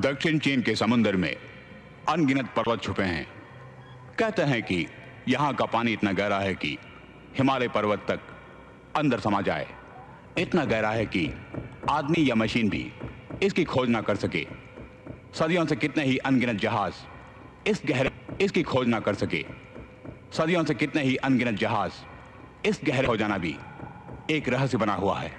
दक्षिण चीन के समुद्र में अनगिनत पर्वत छुपे हैं। कहते हैं कि यहाँ का पानी इतना गहरा है कि हिमालय पर्वत तक अंदर समा जाए। इतना गहरा है कि आदमी या मशीन भी इसकी खोज ना कर सके। सदियों से कितने ही अनगिनत जहाज इसकी खोज ना कर सके। सदियों से कितने ही अनगिनत जहाज इस गहरे हो जाना भी एक रहस्य बना हुआ है।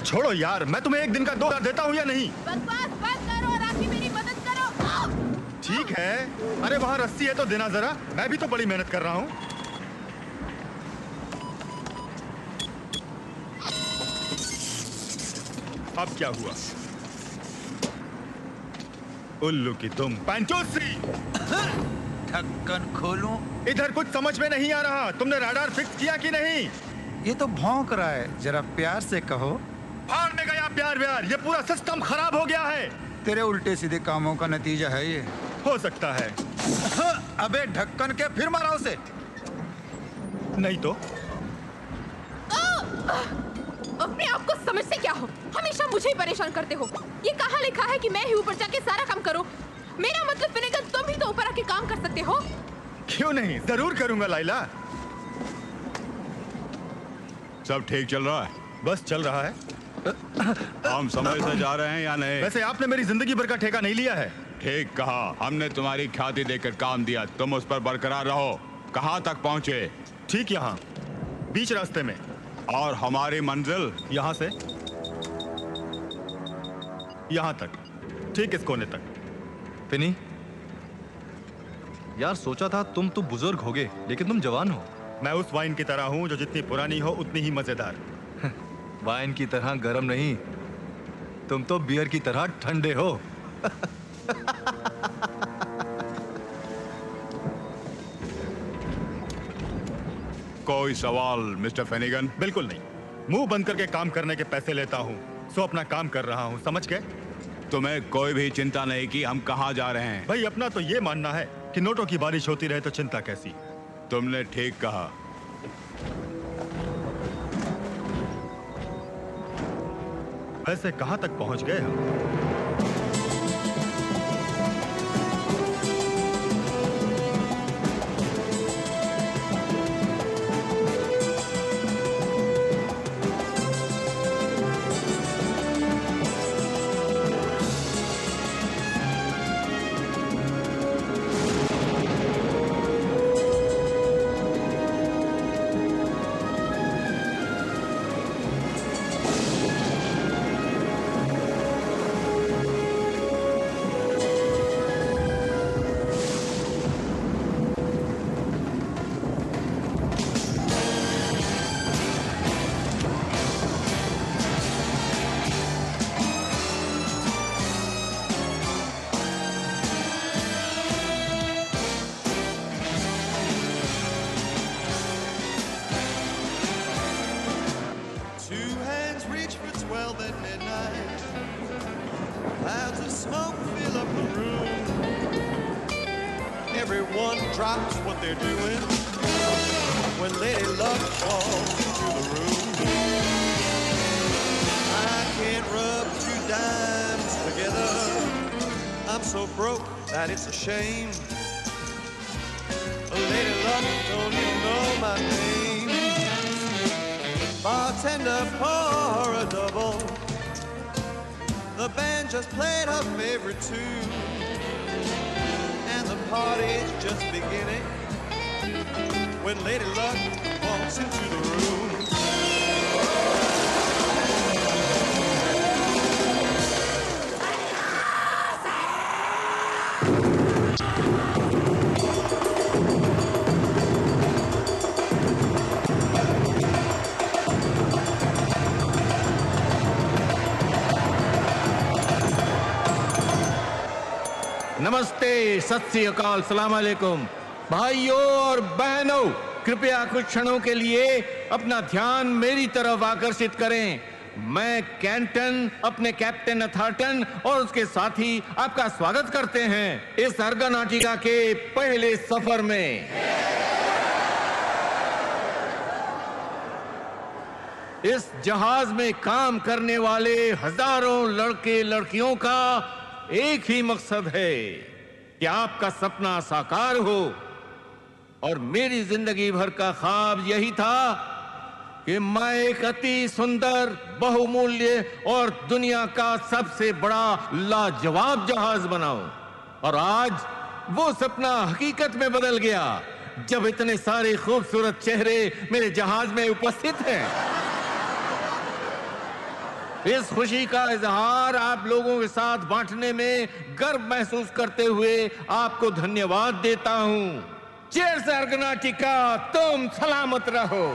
छोड़ो यार, मैं तुम्हें एक दिन का 2000 देता हूँ या नहीं? बकवास बंद करो और आके मेरी मदद करो। ठीक है, अरे वहाँ रस्सी है तो देना जरा, मैं भी तो बड़ी मेहनत कर रहा हूँ। अब क्या हुआ? उल्लू की तुम पंचोश्री। ढक्कन खोलूं? इधर कुछ समझ में नहीं आ रहा। तुमने राडार फिक्स किया कि नहीं? ये तो भौंक रहा है, जरा प्यार से कहो। भाड़ में गया प्यार व्यार, ये पूरा सिस्टम खराब हो गया है। तेरे उल्टे सीधे कामों का नतीजा है ये। हो सकता है। अबे ढक्कन के फिर मारा उसे। नहीं तो अपने आप को समझते क्या हो? हमेशा मुझे ही परेशान करते हो। ये कहाँ लिखा है कि मैं ही ऊपर जाके सारा काम करूं? मेरा मतलब फिनेगन, तुम भी तो ऊपर आके काम कर सकते हो। क्यों नहीं, जरूर करूंगा लाइला। सब ठीक चल रहा है? बस चल रहा है। हम समय से जा रहे हैं या नहीं? वैसे आपने मेरी जिंदगी भर का ठेका नहीं लिया है। ठीक कहा, हमने तुम्हारी ख्याति देकर काम दिया, तुम उस पर बरकरार रहो। कहाँ तक पहुँचे? ठीक यहाँ, बीच रास्ते में। और हमारी मंजिल? यहाँ से यहाँ तक, ठीक इस कोने तक। फिनी, यार सोचा था तुम तो बुजुर्ग होगे, लेकिन तुम जवान हो। मैं उस वाइन की तरह हूँ जो जितनी पुरानी हो उतनी ही मजेदार। वाइन की तरह गर्म नहीं, तुम तो बियर की तरह ठंडे हो। कोई सवाल मिस्टर फेनिगन? बिल्कुल नहीं, मुंह बंद करके काम करने के पैसे लेता हूँ, सो अपना काम कर रहा हूँ, समझ गए? तुम्हें कोई भी चिंता नहीं कि हम कहाँ जा रहे हैं। भाई अपना तो ये मानना है कि नोटों की बारिश होती रहे तो चिंता कैसी। तुमने ठीक कहा। वैसे कहाँ तक पहुँच गए हम? 12 at midnight. Clouds of smoke fill up the room. Everyone drops what they're doing when Lady Luck walks into the room. I can't rub two dimes together. I'm so broke that it's a shame. Lady Luck don't even know my name. Bartender, pour a double. The band just played her favorite tune, and the party's just beginning when Lady Luck walks into the room. नमस्ते, सत श्री अकाल, सलाम अलैकुम। भाइयों और बहनों, कृपया कुछ क्षणों के लिए अपना ध्यान मेरी तरफ आकर्षित करें। मैं कैंटन अपने कैप्टन अथार्टन और उसके साथी आपका स्वागत करते हैं इस अर्गनाटिका के पहले सफर में। इस जहाज में काम करने वाले हजारों लड़के लड़कियों का एक ही मकसद है कि आपका सपना साकार हो, और मेरी जिंदगी भर का ख्वाब यही था कि मैं एक अति सुंदर, बहुमूल्य और दुनिया का सबसे बड़ा लाजवाब जहाज बनाऊं। और आज वो सपना हकीकत में बदल गया जब इतने सारे खूबसूरत चेहरे मेरे जहाज में उपस्थित हैं। इस खुशी का इजहार आप लोगों के साथ बांटने में गर्व महसूस करते हुए आपको धन्यवाद देता हूं। चीयर्स अर्गनाटिका, तुम सलामत रहो।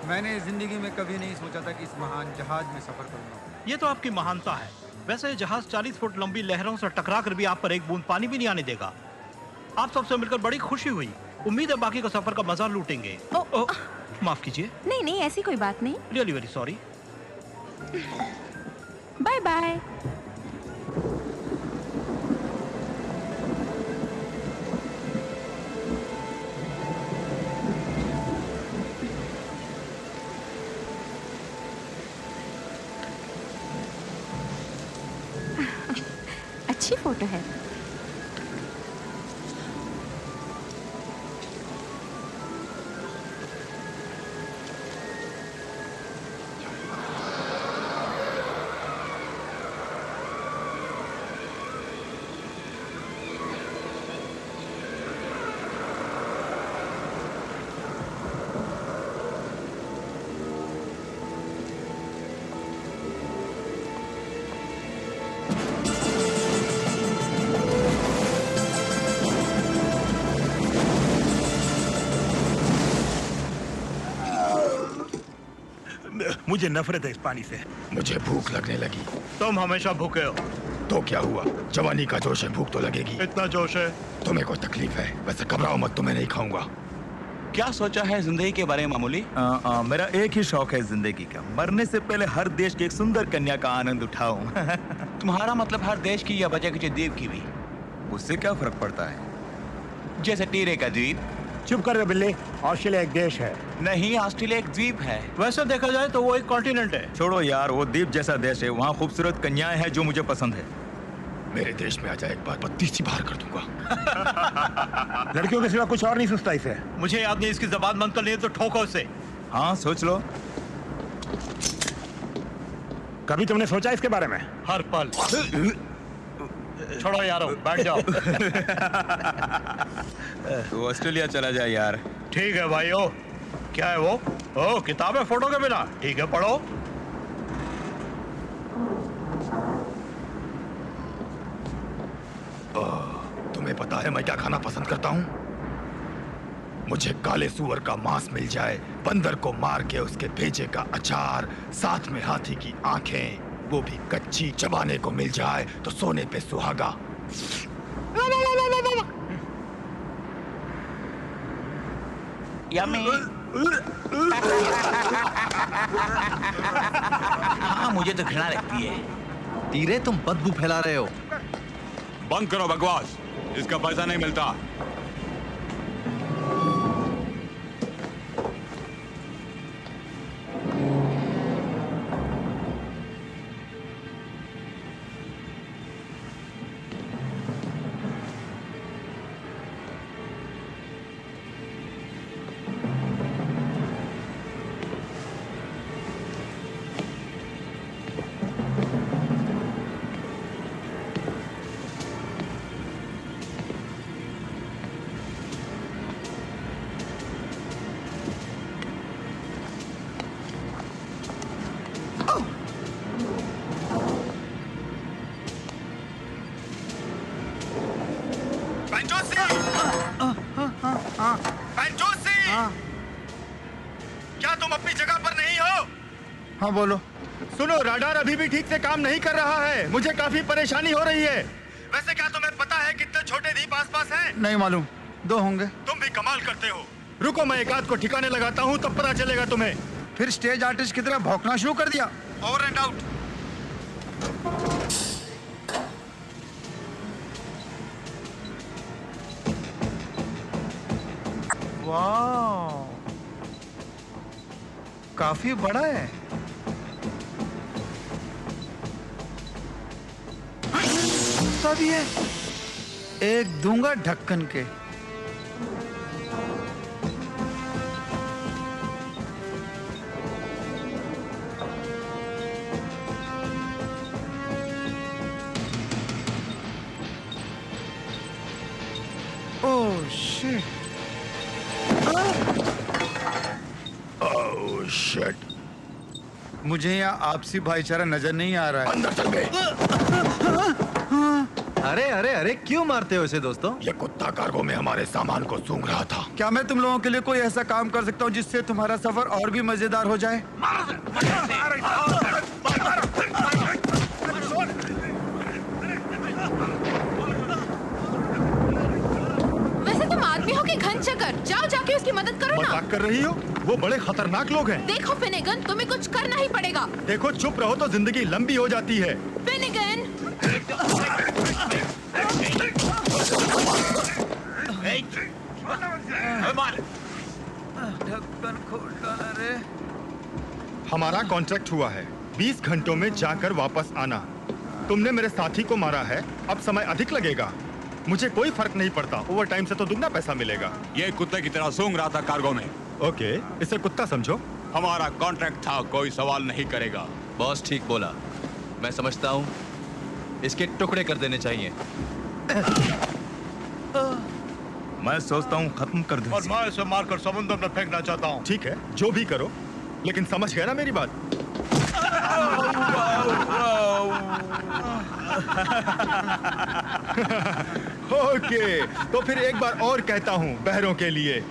मैंने जिंदगी में कभी नहीं सोचा था कि इस महान जहाज में सफर करूंगा। ये तो आपकी महानता है। वैसे ये जहाज 40 फुट लंबी लहरों से टकरा कर भी आप पर एक बूंद पानी भी नहीं आने देगा। आप सबसे मिलकर बड़ी खुशी हुई। उम्मीद है बाकी का सफर का मजा लूटेंगे। माफ कीजिए। नहीं नहीं, ऐसी कोई बात नहीं। Really very sorry. Bye bye. अच्छी फोटो है। मुझे नफरत है इस पानी से। मुझे भूख लगने लगी। तुम हमेशा भूखे हो। तो क्या हुआ, जवानी का जोश है, भूख तो लगेगी। इतना जोश है? तुम्हें कोई तकलीफ है? वैसे घबराओ मत, तुम्हें नहीं खाऊंगा। क्या सोचा है जिंदगी के बारे में मामूली? मेरा एक ही शौक है जिंदगी का, मरने से पहले हर देश की एक सुंदर कन्या का आनंद उठाऊं। तुम्हारा मतलब हर देश की या बचा कुछ द्वीप की भी? उससे क्या फर्क पड़ता है? जैसे टीरे का द्वीप। चुप कर दे बिल्ली, ऑस्ट्रेलिया एक देश है। नहीं, ऑस्ट्रेलिया एक द्वीप है। वैसे देखा जाए तो वो एक कॉन्टिनेंट है। छोड़ो यार, वो द्वीप जैसा देश है, वहाँ खूबसूरत कन्याएं हैं जो मुझे पसंद है। मेरे देश में आ जाए, एक बार बत्ती सी बाहर कर दूंगा। लड़कियों के सिवा कुछ और नहीं सोचता इसे। मुझे याद नहीं, इसकी जबान बंद कर ली तो ठोको उसे। हाँ सोच लो। कभी तुमने सोचा इसके बारे में? हर पल। छोड़ो यारो, बैठ जाओ। तो ऑस्ट्रेलिया चला जाए यार। ठीक है भाइयों। क्या है वो? ओ, किताब है फोटो के बिना। ठीक है, पढ़ो। तुम्हें पता है मैं क्या खाना पसंद करता हूँ? मुझे काले सुअर का मांस मिल जाए, बंदर को मार के उसके भेजे का अचार, साथ में हाथी की आंखें, वो भी कच्ची, चबाने को मिल जाए तो सोने पे सुहागा। यम्मी। हाँ, मुझे तो घृणा लगती है। तीरे, तुम बदबू फैला रहे हो। बंद करो बकवास, इसका पैसा नहीं मिलता। क्या तुम अपनी जगह पर नहीं हो? हाँ बोलो। सुनो, राडार अभी भी ठीक से काम नहीं कर रहा है। मुझे काफी परेशानी हो रही है। वैसे क्या तुम्हें पता है कितने छोटे द्वीप आसपास हैं? नहीं मालूम, 2 होंगे। तुम भी कमाल करते हो। रुको, मैं एक आध को ठिकाने लगाता हूँ, तब पता चलेगा तुम्हें। फिर स्टेज आर्टिस्ट की तरह भौंकना शुरू कर दिया। Over and out. वाह, काफी बड़ा है। सब ये एक दूंगा ढक्कन के। Oh shit. Oh shit. मुझे यहाँ आपसी भाईचारा नजर नहीं आ रहा है। अंदर चल गए। अरे अरे अरे, क्यों मारते हो इसे दोस्तों? ये कुत्ता कार्गो में हमारे सामान को सूंघ रहा था। क्या मैं तुम लोगों के लिए कोई ऐसा काम कर सकता हूँ जिससे तुम्हारा सफर और भी मजेदार हो जाए? वैसे तुम आदमी हो कि घन चक्कर? जाओ जाके उसकी मदद करो ना। मजाक कर रही हो? वो बड़े खतरनाक लोग हैं। देखो फिनेगन, तुम्हें कुछ करना ही पड़ेगा। देखो, चुप रहो तो जिंदगी लंबी हो जाती है। फिनेगन, ढक्कन खोल डाला रे। हमारा कॉन्ट्रैक्ट हुआ है, 20 घंटों में जाकर वापस आना। तुमने मेरे साथी को मारा है, अब समय अधिक लगेगा। मुझे कोई फर्क नहीं पड़ता, ओवर टाइम से तो दुगना पैसा मिलेगा। ये कुत्ते की तरह सूंघ रहा था कार्गो में। ओके, इसे कुत्ता समझो। हमारा कॉन्ट्रैक्ट था, कोई सवाल नहीं करेगा। बॉस ठीक बोला, मैं समझता हूँ इसके टुकड़े कर देने चाहिए। मैं सोचता हूँ खत्म कर दूं और मैं इसे मारकर समुद्र में फेंकना चाहता हूँ। ठीक है, जो भी करो, लेकिन समझ गए ना मेरी बात? ओके, तो फिर एक बार और कहता हूँ बहरों के लिए।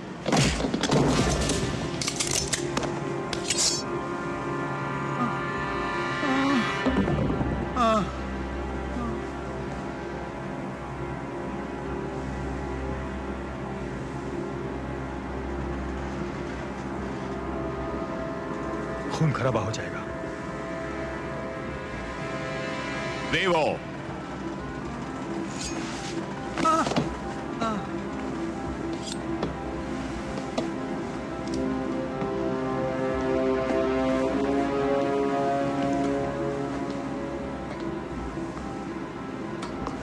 खून खराबा हो जाएगा। देवो,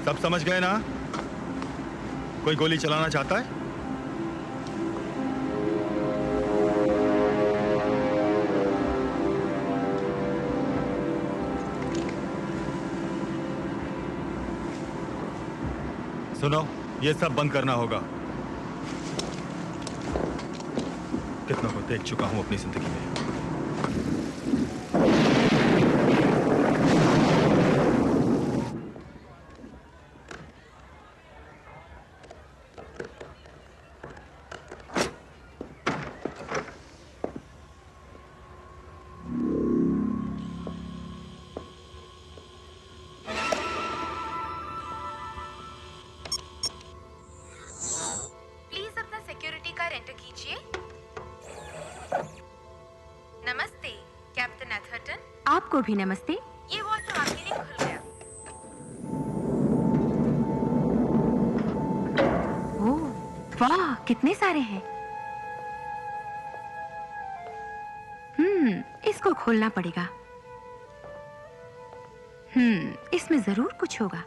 सब समझ गए ना? कोई गोली चलाना चाहता है? सुनो, ये सब बंद करना होगा। कितनों को देख चुका हूं अपनी जिंदगी में। आपको भी नमस्ते। ये वॉशरूम आपके लिए खुल गया। ओह, वाह, कितने सारे हैं। इसको खोलना पड़ेगा। इसमें जरूर कुछ होगा।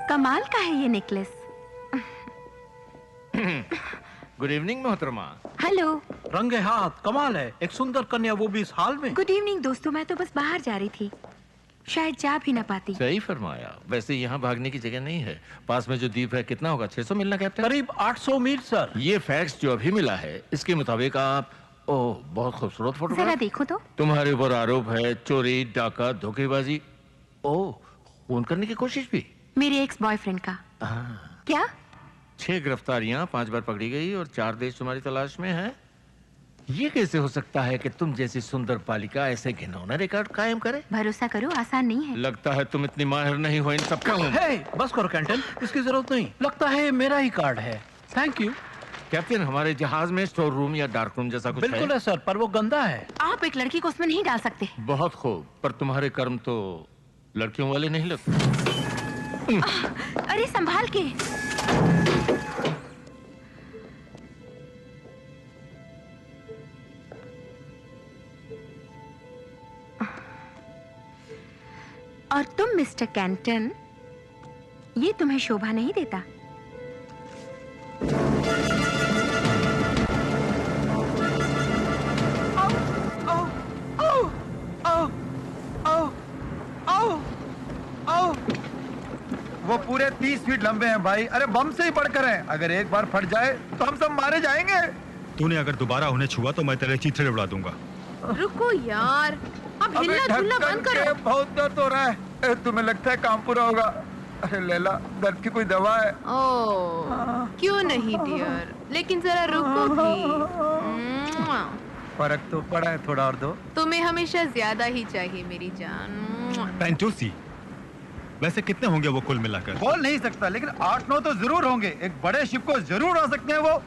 कमाल का है ये नेकलेस। गुड इवनिंग मोहतरमा। हेलो। रंगे हाथ, कमाल है। एक सुंदर कन्या, वो भी इस हाल में। गुड इवनिंग दोस्तों, मैं तो बस बाहर जा रही थी, शायद जा भी ना पाती। सही फरमाया। वैसे यहाँ भागने की जगह नहीं है। पास में जो द्वीप है, कितना होगा? 600 मिलना कैप्टन? करीब 800 मील सर। ये फैक्ट्स जो अभी मिला है, इसके मुताबिक आप ओह, बहुत खूबसूरत फोटो। जरा देखो तो। तुम्हारे ऊपर आरोप है चोरी, डाका, धोखेबाजी, ओह, खून करने की कोशिश भी। मेरे एक्स बॉयफ्रेंड का। क्या? 6 गिरफ्तारियां, 5 बार पकड़ी गई और 4 देश तुम्हारी तलाश में है। ये कैसे हो सकता है कि तुम जैसी सुंदर बालिका ऐसे घिनौना रिकॉर्ड कायम करे? भरोसा करो, आसान नहीं है। लगता है तुम इतनी माहिर नहीं हो इन सब का। बस करो कैंटन, इसकी जरूरत नहीं। लगता है मेरा ही कार्ड है। Thank you captain. हमारे जहाज में स्टोर रूम या डार्क रूम जैसा कुछ बिल्कुल है सर, पर वो गंदा है। आप एक लड़की को उसमें नहीं डाल सकते। बहुत खूब, पर तुम्हारे कर्म तो लड़कियों वाले नहीं लगते। अरे संभाल के। और तुम मिस्टर कैंटन, ये तुम्हें शोभा नहीं देता। वो पूरे 30 फीट लंबे हैं भाई। अरे बम से ही बढ़कर हैं। अगर एक बार फट जाए तो हम सब मारे जाएंगे। तूने अगर दोबारा उन्हें छुआ तो मैं तेरे चीथड़े उड़ा दूंगा। रुको यार, अब हिलना डुलना बंद करो। बहुत दर्द हो रहा है। तुम्हें लगता है काम पूरा होगा? अरे लैला, दर्द की कोई दवा है? ओह, क्यों नहीं डियर, लेकिन जरा रुको भी। फर्क तो पड़ा है, थोड़ा और दो। तुम्हें हमेशा ज्यादा ही चाहिए मेरी जान। पेंटूसी, वैसे कितने होंगे वो कुल मिलाकर? बोल नहीं सकता, लेकिन 8-9 तो जरूर होंगे। एक बड़े शिप को जरूर आ सकते हैं वो।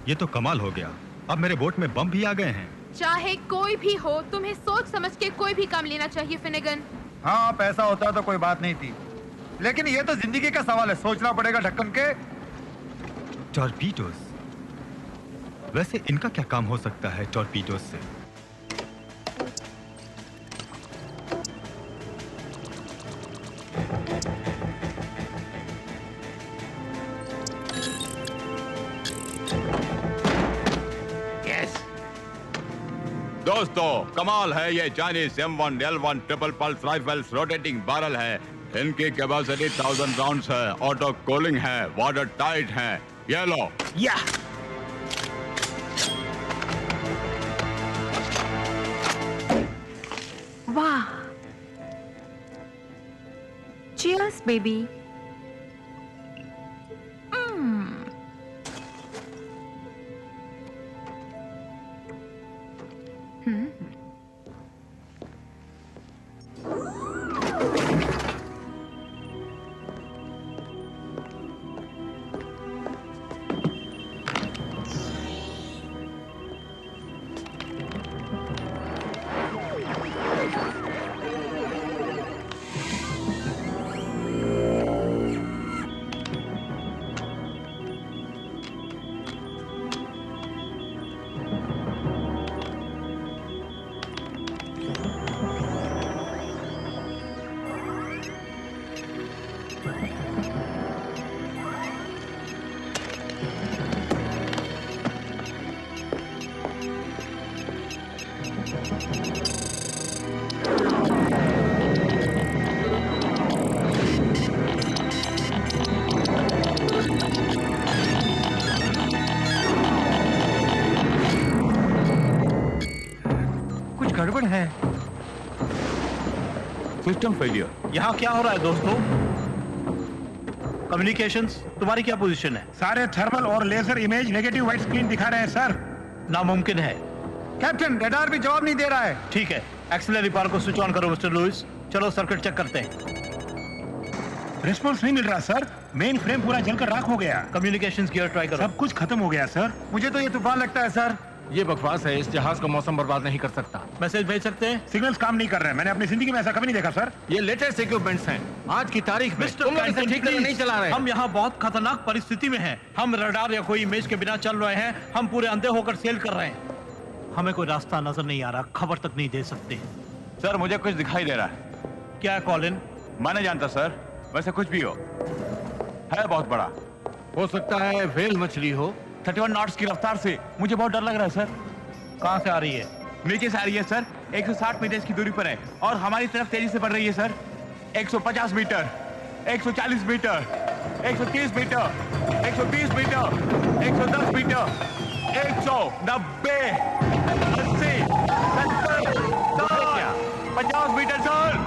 ये तो कमाल हो गया। अब मेरे बोट में बम भी आ गए हैं। चाहे कोई भी हो, तुम्हें सोच समझ के कोई भी काम लेना चाहिए फिनेगन। हाँ, पैसा होता तो कोई बात नहीं थी, लेकिन ये तो जिंदगी का सवाल है। सोचना पड़ेगा ढक्कन के। टॉर्पीडोज, वैसे इनका क्या काम हो सकता है टॉर्पीडोज से? दोस्तों, कमाल है। ये Chinese M1 L1 triple pulse rifles rotating barrel है। इनकी कैपेसिटी 1000 राउंड्स है, ऑटो कूलिंग है, वाटर टाइट है। ये लो। या वाह, चीयर्स बेबी। गड़बड़ है। System failure. यहाँ क्या हो रहा है दोस्तों? कम्युनिकेशंस, तुम्हारी क्या पोजीशन है? सारे थर्मल और laser image negative white screen दिखा रहे हैं सर। नामुमकिन है कैप्टन, रडार भी जवाब नहीं दे रहा है। ठीक है, एक्सिलरी पावर को स्विच ऑन करो मिस्टर लुइस। चलो सर्किट चेक करते हैं। रिस्पॉन्स नहीं मिल रहा सर। मेन फ्रेम पूरा जलकर राख हो गया। कम्युनिकेशंस गियर ट्राई करो। सब कुछ खत्म हो गया सर। मुझे तो ये तूफान लगता है सर। ये बकवास है, इस जहाज को मौसम बर्बाद नहीं कर सकता। मैसेज भेज सकते हैं? सिग्नल्स काम नहीं कर रहे हैं। मैंने अपनी जिंदगी में ऐसा कभी नहीं देखा सर। ये लेटेस्ट इक्विपमेंट्स हैं। आज की तारीख में मिस्टर तुम लोग इसे कैंटन, ठीक तरह नहीं चला रहे। हम यहाँ बहुत खतरनाक परिस्थिति में हैं। हम रडार या कोई इमेज के बिना चल रहे हैं। हम पूरे अंधे होकर सेल कर रहे हैं। हमें कोई रास्ता नजर नहीं आ रहा, खबर तक नहीं दे सकते। सर मुझे कुछ दिखाई दे रहा है। क्या है कॉलिन? मैं नहीं जानता सर, वैसे कुछ भी हो, है बहुत बड़ा। हो सकता है व्हेल मछली हो। 31 नॉट्स की रफ्तार से मुझे बहुत डर लग रहा है सर। कहाँ से आ रही है? नीचे से आ रही है सर। 160 मीटर की दूरी पर है और हमारी तरफ तेजी से बढ़ रही है sir. 150 meter, 140 meter, 130 meter, 120 meter, 110 meter, 190, 80, 70, 50 meter sir.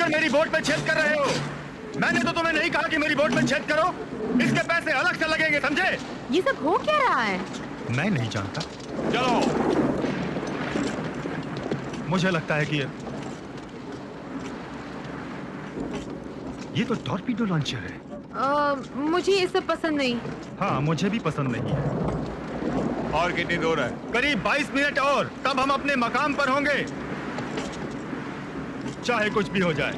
मेरी बोट में छेद कर रहे हो। मैंने तो तुम्हें नहीं कहा कि मेरी बोट में छेद करो। इसके पैसे अलग से लगेंगे, समझे? ये सब हो क्या रहा है? मैं नहीं जानता। चलो। मुझे लगता है कि ये तो टॉर्पीडो लॉन्चर है। मुझे ये सब पसंद नहीं। हाँ, मुझे भी पसंद नहीं है। और कितनी दूर है? करीब 22 मिनट और तब हम अपने मकाम पर होंगे, चाहे कुछ भी हो जाए।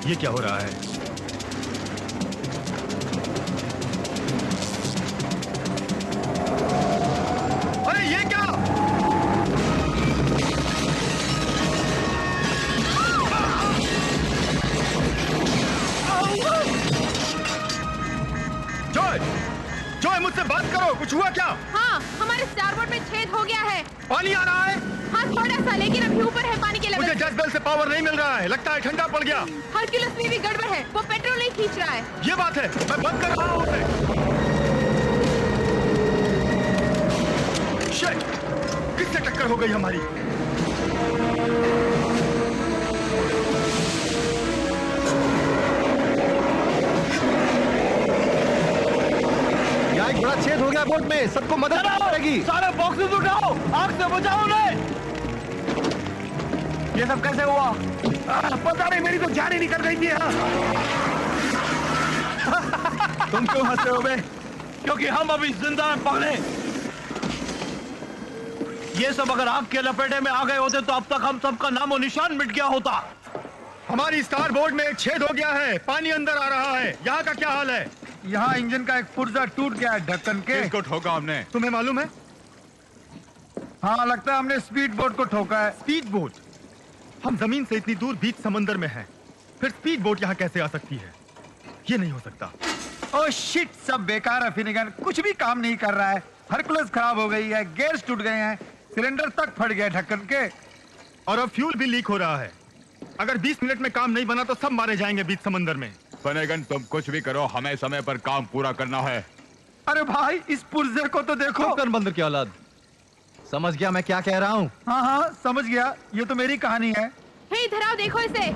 ये क्या हो रहा है? अरे ये क्या? जॉय, जॉय मुझसे बात करो, कुछ हुआ क्या? हाँ, हमारे स्टारबोर्ड में छेद हो गया है। पानी आ रहा है? हाँ, थोड़ा सा, लेकिन अभी ऊपर है पानी के लेवल। मुझे जैज़ बेल से पावर नहीं मिल रहा है, लगता है ठंडा पड़ गया। हरक्यूलिस में भी गड़बड़ है, वो पेट्रोल नहीं खींच रहा है। ये बात है, मैं बंद कर रहा हूँ उसे। शिट! किससे टक्कर हो गई हमारी? यहाँ एक बड़ा छेद हो गया बोट में, सबको मदद पड़ेगी। सारे बॉक्सेस उठाओ, आग से बचाओ उन्हें। ये सब कैसे हुआ? पता नहीं, मेरी तो जान ही निकल रही थी। तुम क्यों हंसते हो बे? क्योंकि हम अभी जिंदा हैं पगले। ये सब अगर आग के लपेटे में आ गए होते तो अब तक हम सबका नामो निशान मिट गया होता। हमारी स्टार बोर्ड में एक छेद हो गया है, पानी अंदर आ रहा है। यहाँ का क्या हाल है? यहाँ इंजन का एक पुर्जा टूट गया है ढक्कन के। किसको ठोका हमने? तुम्हें मालूम है? हाँ, लगता है हमने स्पीड बोट को ठोका है। Speed boat? हम जमीन से इतनी दूर बीच समंदर में हैं, फिर स्पीड बोट यहाँ कैसे आ सकती है? ये नहीं हो सकता। ओह शिट, सब बेकार है फिनिगन, कुछ भी काम नहीं कर रहा है। हरकुलस खराब हो गई है, गेयर्स टूट गए हैं, सिलेंडर तक फट गया ढक्कन के, और अब फ्यूल भी लीक हो रहा है। अगर 20 मिनट में काम नहीं बना तो सब मारे जाएंगे बीच समंदर में। फनेगन, तुम कुछ भी करो, हमें समय पर काम पूरा करना है। अरे भाई, इस पुर्जे को तो देखो। बंदर की औलाद, समझ गया मैं क्या कह रहा हूँ? हाँ हाँ समझ गया, ये तो मेरी कहानी है। हे इधर आओ, देखो इसे।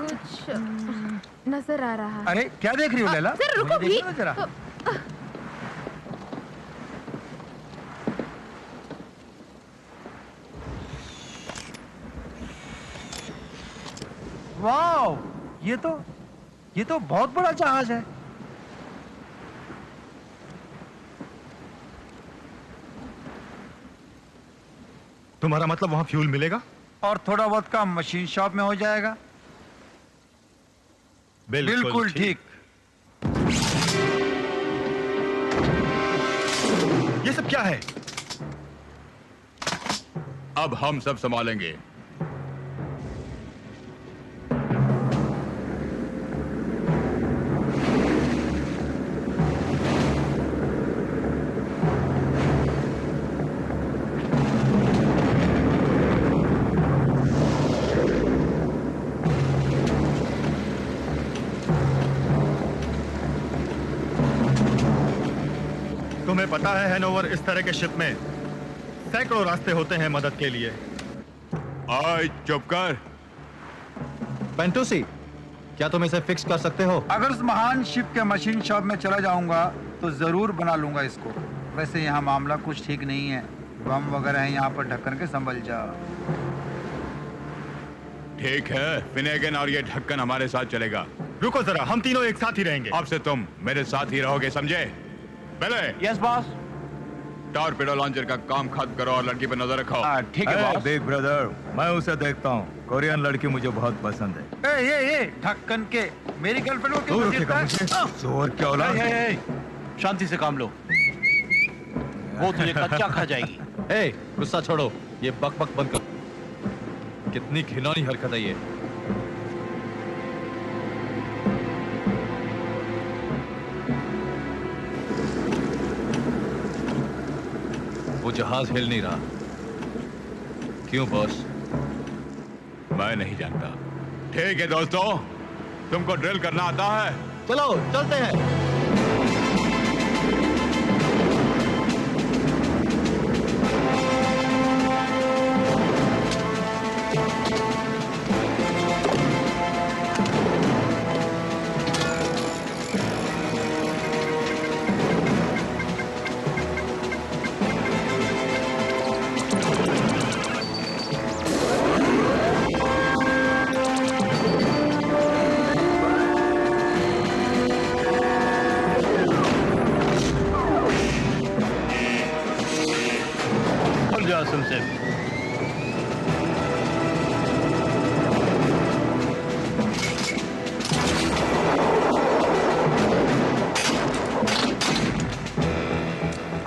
कुछ नजर आ रहा है। अरे क्या देख रही हो लैला? जरा रुको भी। जरा। वाओ, ये तो बहुत बड़ा जहाज है। तुम्हारा मतलब वहां फ्यूल मिलेगा? और थोड़ा बहुत काम मशीन शॉप में हो जाएगा। बिल्कुल ठीक। ये सब क्या है? अब हम सब संभालेंगे। तुम्हें पता है हैनोवर, इस तरह के शिप में सैकड़ों रास्ते होते हैं मदद के लिए। आए चुप कर। पेंटोसी, क्या तुम इसे फिक्स कर सकते हो? अगर उस महान शिप के मशीन शॉप में चला जाऊंगा तो जरूर बना लूंगा इसको। वैसे यहाँ मामला कुछ ठीक नहीं है, बम वगैरह है यहाँ पर, ढक्कन के संभल जा। ठीक है, फिनेगन और ये ढक्कन हमारे साथ चलेगा। रुको जरा, हम तीनों एक साथ ही रहेंगे। अब से तुम मेरे साथ ही रहोगे, समझे? पहले यस बॉस। टॉर्पेडो लॉन्चर का काम खत्म करो और लड़की पे नजर रखो। ठीक है बॉस। बिग ब्रदर, मैं उसे देखता हूँ। कोरियन लड़की मुझे बहुत पसंद है। ये ढक्कन के, मेरी गर्लफ्रेंड को क्यों दूर घसीटता रखेगा है? मुझे। जोर क्या औलाद है? शांति से काम लो, वो तुझे कच्चा खा जाएगी। ए, गुस्सा छोड़ो, ये बक बक बंद कर। कितनी घिनौनी हरकत है ये। वो जहाज हिल नहीं रहा। क्यों बॉस? मैं नहीं जानता। ठीक है दोस्तों, तुमको ड्रिल करना आता है? चलो चलते हैं।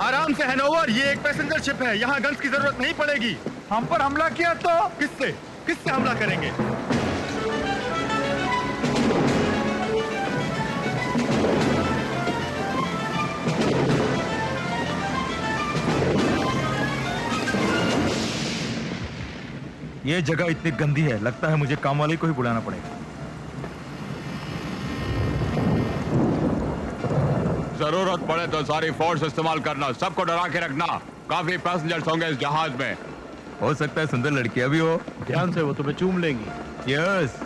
आराम से हैनोवर, ये एक पैसेंजर शिप है, यहाँ गन्स की जरूरत नहीं पड़ेगी। हम पर हमला किया तो? किससे हमला करेंगे? ये जगह इतनी गंदी है, लगता है मुझे काम वाले को ही बुलाना पड़ेगा। जरूरत पड़े तो सारी फोर्स इस्तेमाल करना, सबको डरा के रखना। काफी पैसेंजर्स होंगे इस जहाज में। हो सकता है सुंदर लड़कियां भी हो। ध्यान से, वो तुम्हें चूम लेंगी। यस,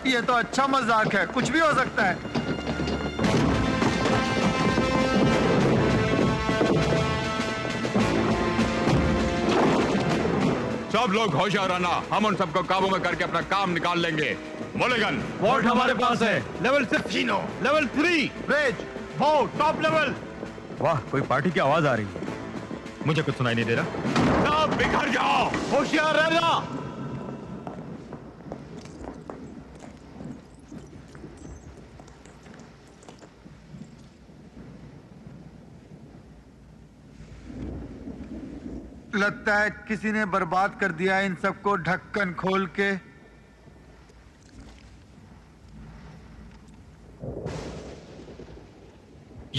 ये तो अच्छा मजाक है, कुछ भी हो सकता है। सब लोग होशियार रहना, हम उन सबको काबू में करके अपना काम निकाल लेंगे। मोलेगन, वॉल्ट हमारे पास है। लेवल 6, लेवल 3, रेज, वो टॉप लेवल। वाह, कोई पार्टी की आवाज आ रही है। मुझे कुछ सुनाई नहीं दे रहा। सब बिखर जाओ, होशियार रहना। लगता है किसी ने बर्बाद कर दिया इन सबको ढक्कन खोल के।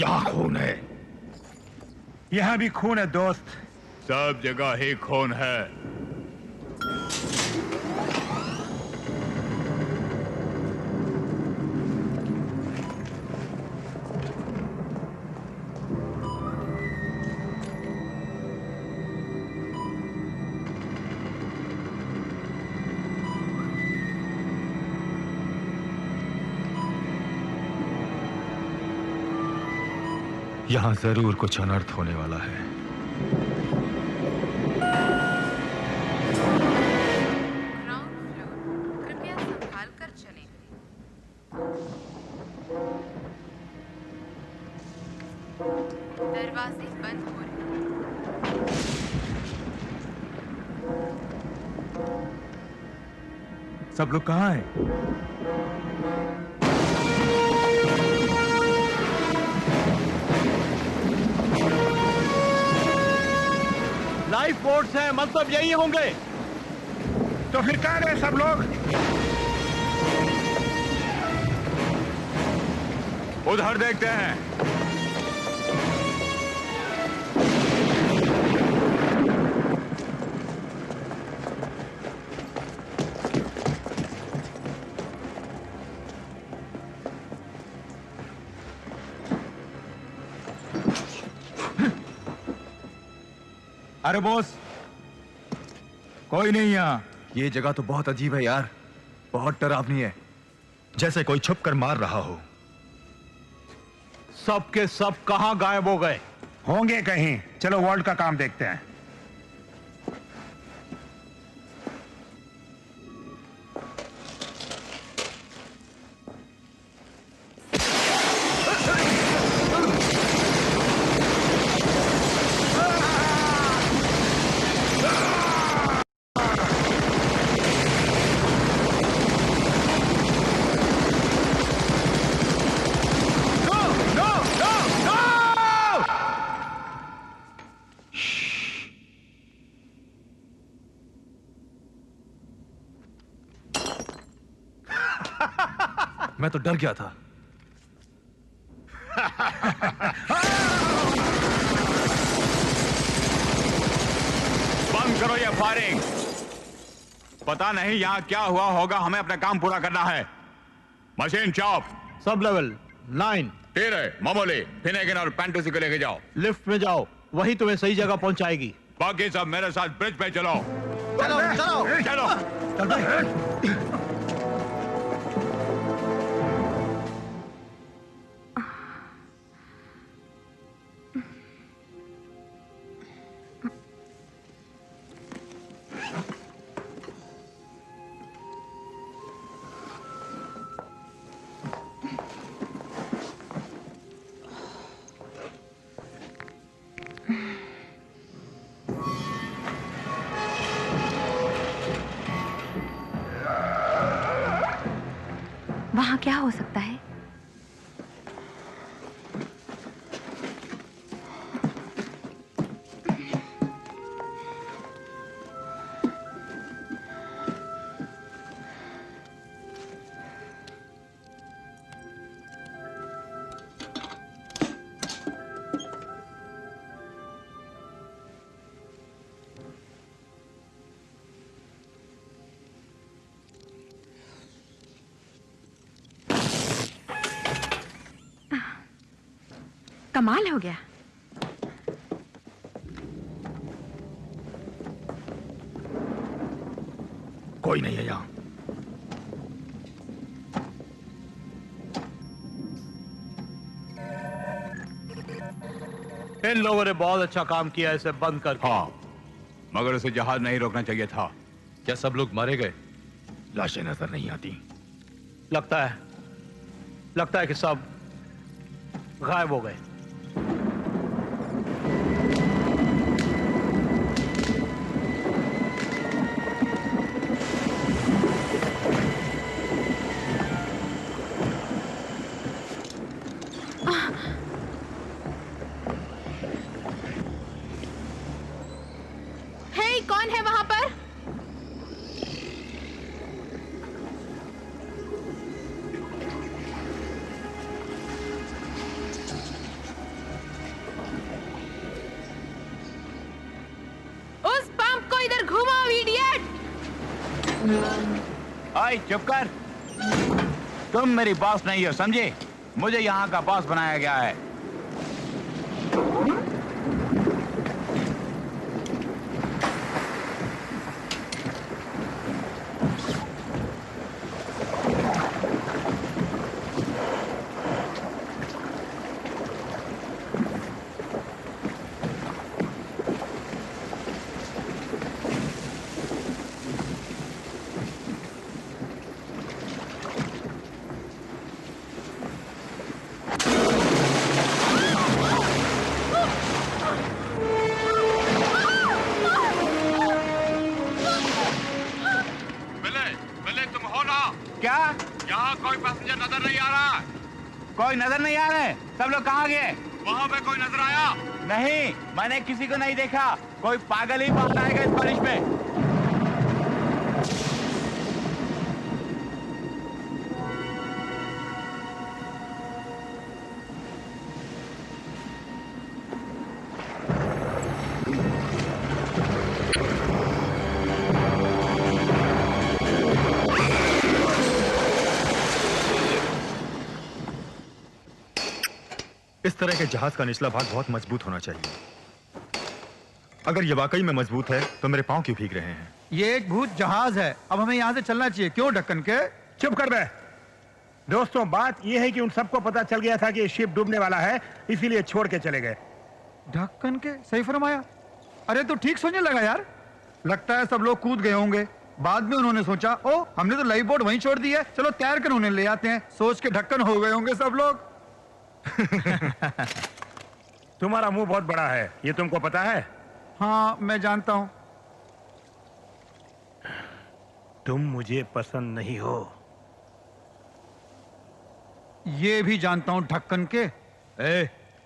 यहाँ खून है। यहाँ भी खून है दोस्त। सब जगह ही खून है। यहाँ जरूर कुछ अनर्थ होने वाला है। कृपया संभाल कर चलें। दरवाजे बंद हो रहे हैं। सब लोग कहाँ हैं? लाइफ बोट्स हैं, मतलब यही होंगे। तो फिर कहाँ गए सब लोग? उधर देखते हैं। अरे बॉस, कोई नहीं यहाँ। ये जगह तो बहुत अजीब है यार, बहुत डरावनी है, जैसे कोई छुप कर मार रहा हो। सब के सब कहां गायब हो गए? होंगे कहीं। चलो वर्ल्ड का काम देखते हैं। मैं तो डर गया था। बंद करो ये फायरिंग। पता नहीं यहाँ क्या हुआ होगा, हमें अपना काम पूरा करना है। Machine chop. Sub level 9। तेरे मामूली फिनेगन और पेंटोसी को लेके जाओ। लिफ्ट में जाओ, वही तुम्हें सही जगह पहुंचाएगी। बाकी सब मेरे साथ ब्रिज पे चलो। चलो चलो चलो। वहां क्या हो सकता है? कमाल हो गया। कोई नहीं है यहाँ। इन लोगों ने बहुत अच्छा काम किया इसे बंद करके। हाँ, मगर उसे जहाज नहीं रोकना चाहिए था। क्या सब लोग मारे गए? लाशें नजर नहीं आती। लगता है कि सब गायब हो गए। हे, कौन है वहां पर? ओए चुप कर। तुम मेरी बॉस नहीं हो, समझे? मुझे यहाँ का बॉस बनाया गया है। कोई नजर नहीं आ रहे। सब लोग कहाँ गए? वहाँ पे कोई नजर आया? नहीं, मैंने किसी को नहीं देखा। कोई पागल ही बाहर आएगा इस बारिश में। इस तरह के जहाज का निचला भाग बहुत मजबूत होना चाहिए। अगर ये वाकई में मजबूत है तो मेरे पांव क्यों भीग रहे हैं? ये एक भूत जहाज है, अब हमें यहाँ से चलना चाहिए। क्यों ढक्कन के? चुप कर बे। दोस्तों, बात यह है कि उन सबको पता चल गया था कि शिप डूबने वाला है, इसीलिए छोड़ के चले गए। ढक्कन के सही फरमाया। अरे तो ठीक सोचने लगा यार। लगता है सब लोग कूद गए होंगे। बाद में उन्होंने सोचा, ओ हमने तो लाइफ बोट वहीं छोड़ दी है, चलो तैर कर उन्हें ले आते हैं। सोच के ढक्कन हो गए होंगे सब लोग। तुम्हारा मुंह बहुत बड़ा है, ये तुमको पता है? हाँ, मैं जानता हूं। तुम मुझे पसंद नहीं हो। ये भी जानता हूं ढक्कन के।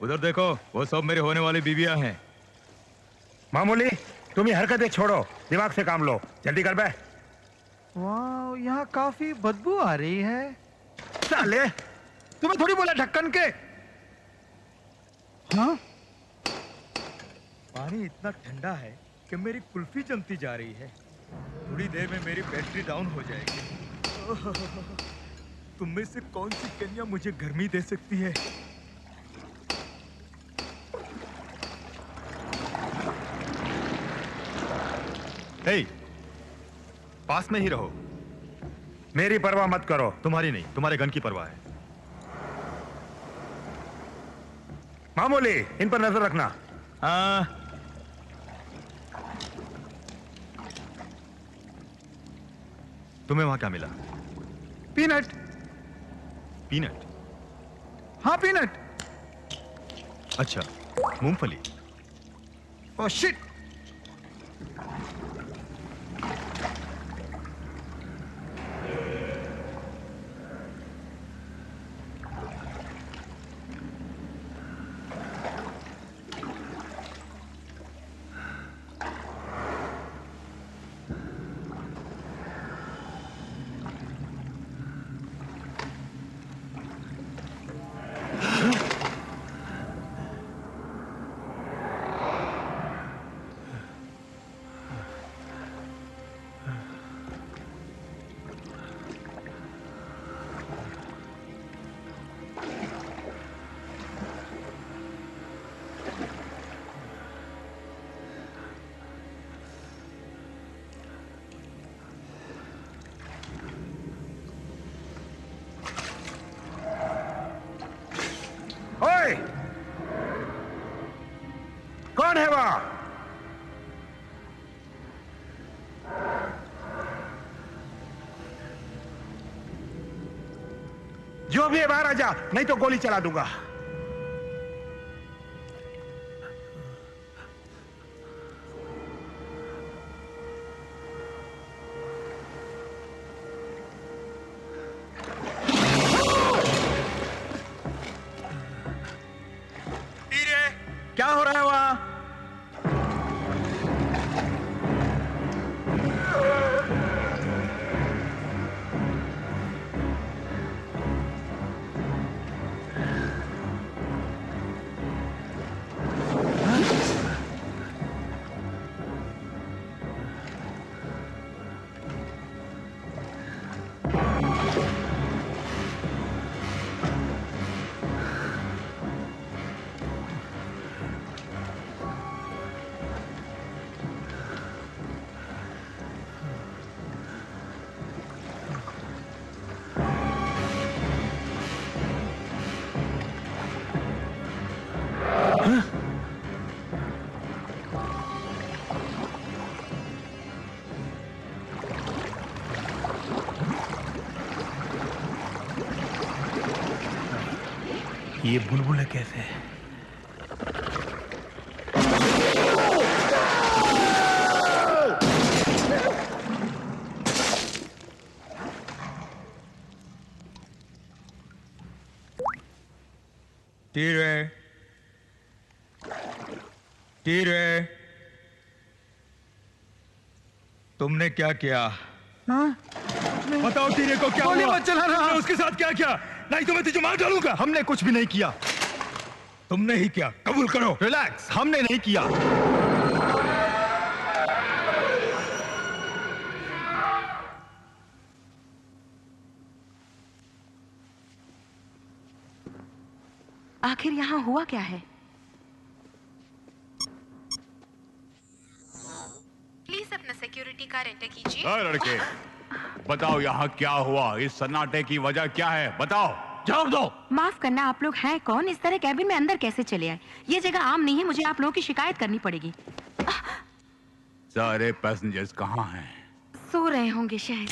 उधर देखो, वो सब मेरे होने वाली बीवियां हैं। मामूली, तुम ये हरकतें छोड़ो, दिमाग से काम लो। जल्दी कर बे। वाह, यहाँ काफी बदबू आ रही है। साले, तुम्हें थोड़ी बोला ढक्कन के। हाँ? पानी इतना ठंडा है कि मेरी कुल्फी जमती जा रही है। थोड़ी देर में मेरी बैटरी डाउन हो जाएगी। तुम में से कौन सी कन्या मुझे गर्मी दे सकती है? हे, पास में ही रहो। मेरी परवाह मत करो। तुम्हारी नहीं, तुम्हारे गन की परवाह है। मामूली, इन पर नजर रखना। तुम्हें वहां क्या मिला? पीनट। पीनट? हाँ, पीनट। अच्छा, मूंगफली। Oh shit. कौन है वहां? जो भी है बाहर आ जा, नहीं तो गोली चला दूंगा। क्या हो रहा है वहां? ये बुलबुल कैसे है? टीरे, टीरे, तुमने क्या किया? हाँ? बताओ टीरे को क्या गोली हुआ? मत चलाना। तुमने उसके साथ क्या किया? नहीं तो मैं तुझे मार डालूंगा। हमने कुछ भी नहीं किया। तुमने ही किया, कबूल करो। रिलैक्स, हमने नहीं किया। आखिर यहाँ हुआ क्या है? प्लीज अपना सिक्योरिटी कार एंटर कीजिए। लड़के, बताओ यहाँ क्या हुआ? इस सन्नाटे की वजह क्या है? बताओ, जवाब दो। माफ करना, आप लोग हैं कौन? इस तरह कैबिन में अंदर कैसे चले आए? ये जगह आम नहीं है, मुझे आप लोगों की शिकायत करनी पड़ेगी। सारे पैसेंजर्स कहाँ हैं? सो रहे होंगे शायद।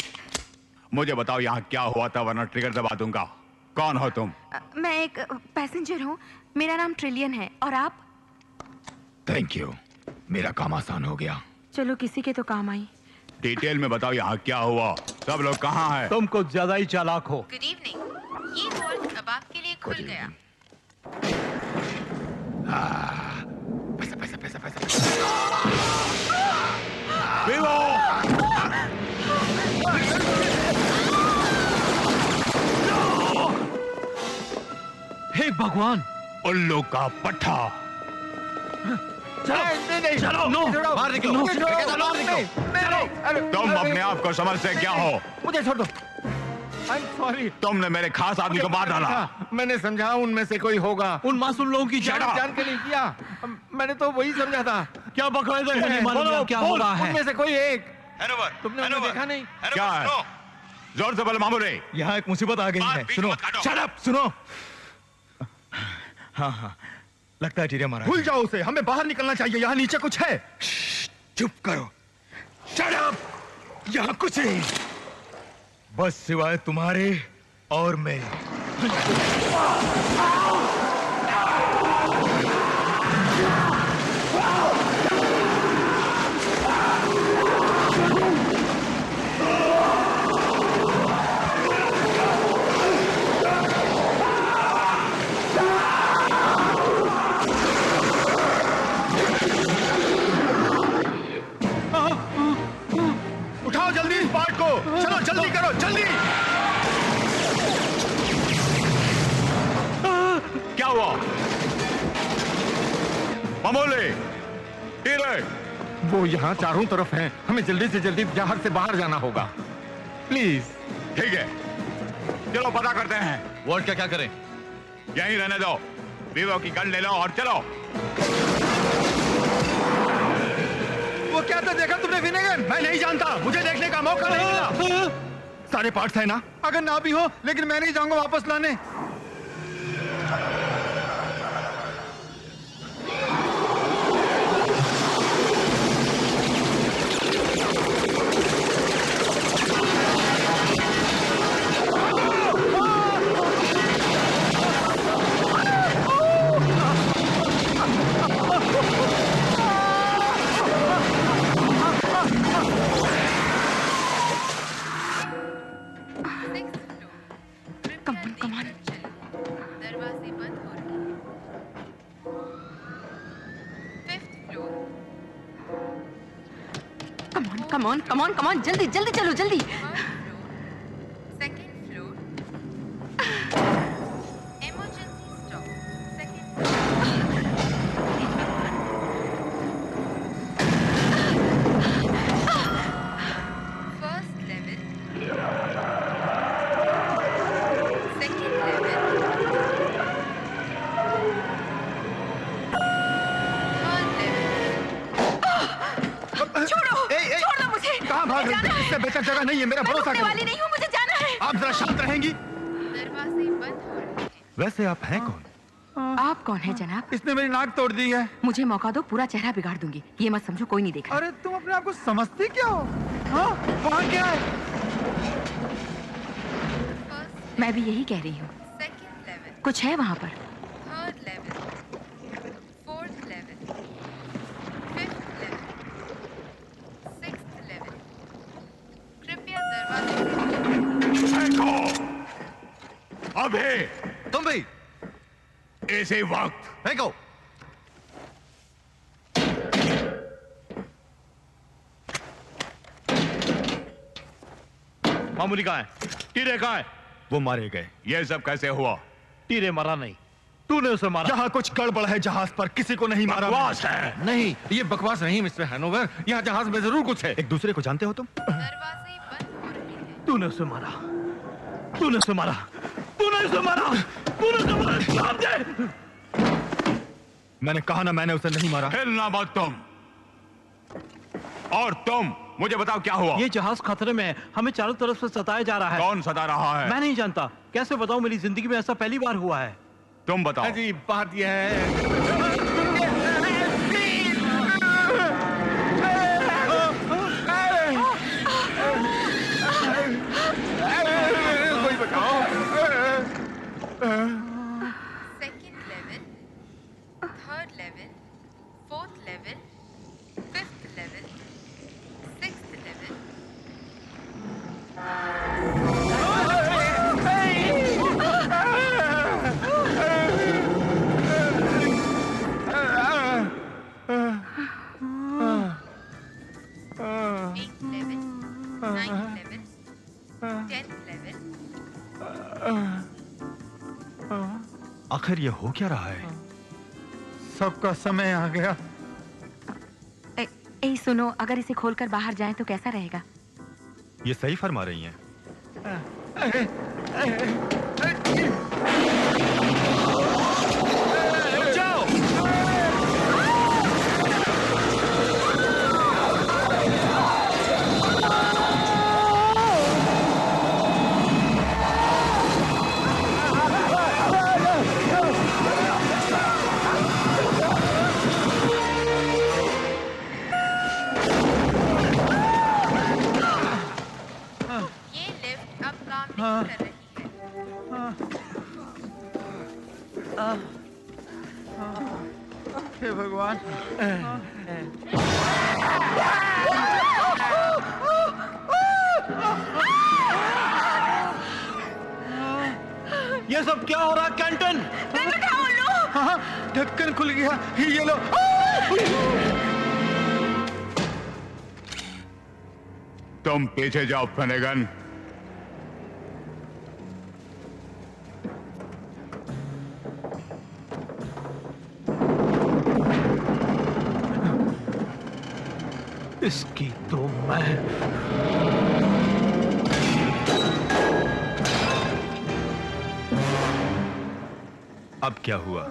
मुझे बताओ यहाँ क्या हुआ था, वरना ट्रिगर दबा दूंगा। कौन हो तुम? मैं एक पैसेंजर हूँ, मेरा नाम ट्रिलियन है। और आप? थैंक यू, मेरा काम आसान हो गया। चलो किसी के तो काम आई। डिटेल में बताओ यहाँ क्या हुआ, सब लोग कहाँ हैं? तुम कुछ ज्यादा ही चालाक हो। गुड इवनिंग, ये वॉल्ट अब आपके लिए खुल गया। पैसा पैसा पैसा पैसा। हे भगवान, उल्लू का पट्टा। चलो, नो, बाहर निकलो, तुम अपने आप को समझते क्या हो? मुझे छोड़ दो। I'm sorry। तुमने मेरे खास आदमी को मार डाला। मैंने समझा उनमें से कोई होगा। उन मासूम लोगों की Shut up। जान के नहीं किया, मैंने तो वही समझा था। क्या बकवास है? नहीं मालूम यहाँ क्या हो रहा है। उनमें से कोई एक। तुमने उन्हें देखा नहीं? क्या है? जोर से बोलो मामूले। यहाँ एक मुसीबत आ गई है। सुनो, Shut up, सुनो। हाँ हाँ, लगता है टीरे मारा। भूल जाओ उसे, हमें बाहर निकलना चाहिए। यहाँ नीचे कुछ है। चुप करो। Shut up! यहाँ कुछ नहीं, बस सिवाय तुम्हारे और मेरे। उठाओ जल्दी इस पार्ट को। चलो जल्दी करो, जल्दी। क्या हुआ? मामूले, टीरे। वो यहाँ चारों तरफ हैं। हमें जल्दी से जल्दी जहाज से बाहर जाना होगा। प्लीज। ठीक है, चलो पता करते हैं। वॉल्ट क्या करें? यहीं रहने दो, वीवो की गन ले लो और चलो। वो क्या था देखा तुमने विनेगर? मैं नहीं जानता, मुझे देखने का मौका नहीं मिला। सारे पार्ट्स है ना? अगर ना भी हो, लेकिन मैं नहीं जाऊंगा वापस लाने। दरवाजे बंद हो रहे हैं। 5th floor. कम ऑन, जल्दी जल्दी चलो, जल्दी। 2nd floor. Emergency stop. 2nd first level. 2nd level. 3rd level. छोड़ो, छोड़ दो मुझे। कहाँ भाग रही हो? इससे बेहतर जगह नहीं है, मेरा भरोसा रुकने करो। वाली नहीं हूँ, मुझे जाना है। आप जरा शांत रहेंगी? दरवाजे बंद हो रहे हैं। वैसे आप हैं कौन? आप कौन है जनाब? इसने मेरी नाक तोड़ दी है। मुझे मौका दो, पूरा चेहरा बिगाड़ दूंगी। ये मत समझो कोई नहीं देखा। अरे तुम अपने आप को समझती क्या हो? हाँ, वहाँ क्या है? मैं भी यही कह रही हूँ। 2nd level. कुछ है वहाँ पर? अभी तुम भी इसी वक्त फेंको। मामूली कहाँ है? टीरे कहाँ है? वो मारे गए। ये सब कैसे हुआ? टीरे मरा नहीं, तूने उसे मारा। यहाँ कुछ गड़बड़ है, जहाज पर किसी को नहीं मारा। बकवास है। नहीं, ये बकवास नहीं मिस्टर हैनोवर, यहाँ जहाज में जरूर कुछ है। एक दूसरे को जानते हो तुम? दरवाजे बंद हो रहे हैं। तूने उसे मारा, तूने उसे मारा, तूने उसे मारा, तूने उसे मारा। जवाब दे। मैंने कहा ना, मैंने उसे नहीं मारा। हिलना मत तुम। और तुम मुझे बताओ क्या हुआ? ये जहाज खतरे में है, हमें चारों तरफ से सताया जा रहा है। कौन सता रहा है? मैं नहीं जानता, कैसे बताऊं? मेरी जिंदगी में ऐसा पहली बार हुआ है। तुम बताओ। जी बात यह है, कोई बताओ। Second level, third level, fourth level, fifth level, sixth level. Eighth level, ninth level, 10th level. आखिर ये हो क्या रहा है? सबका समय आ गया। सुनो, अगर इसे खोलकर बाहर जाएं तो कैसा रहेगा? ये सही फरमा रही हैं। ये लिफ्ट अब काम नहीं कर रही है। हे भगवान। ये सब क्या हो रहा है कैंटन? हाँ, ढक्कन खुल गया। ये लो। तुम पीछे जाओ फ्लेनेगन। इसकी तो मैं अब क्या हुआ?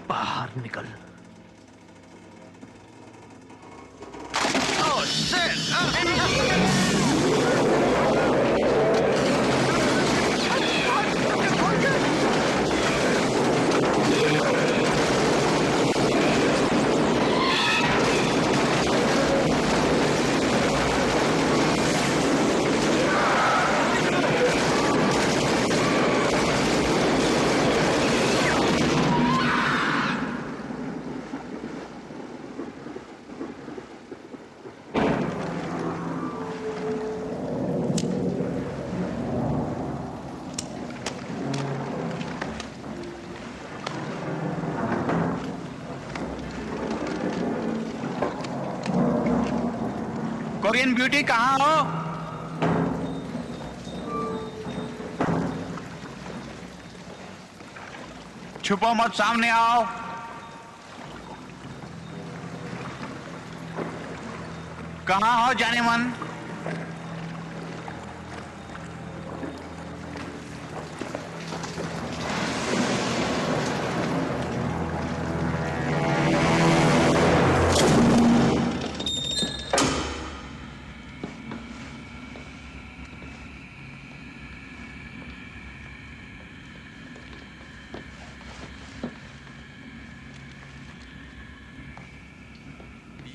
बाहर निकल। कोरियन ब्यूटी कहाँ हो? छुपो मत, सामने आओ। कहाँ हो जाने मन?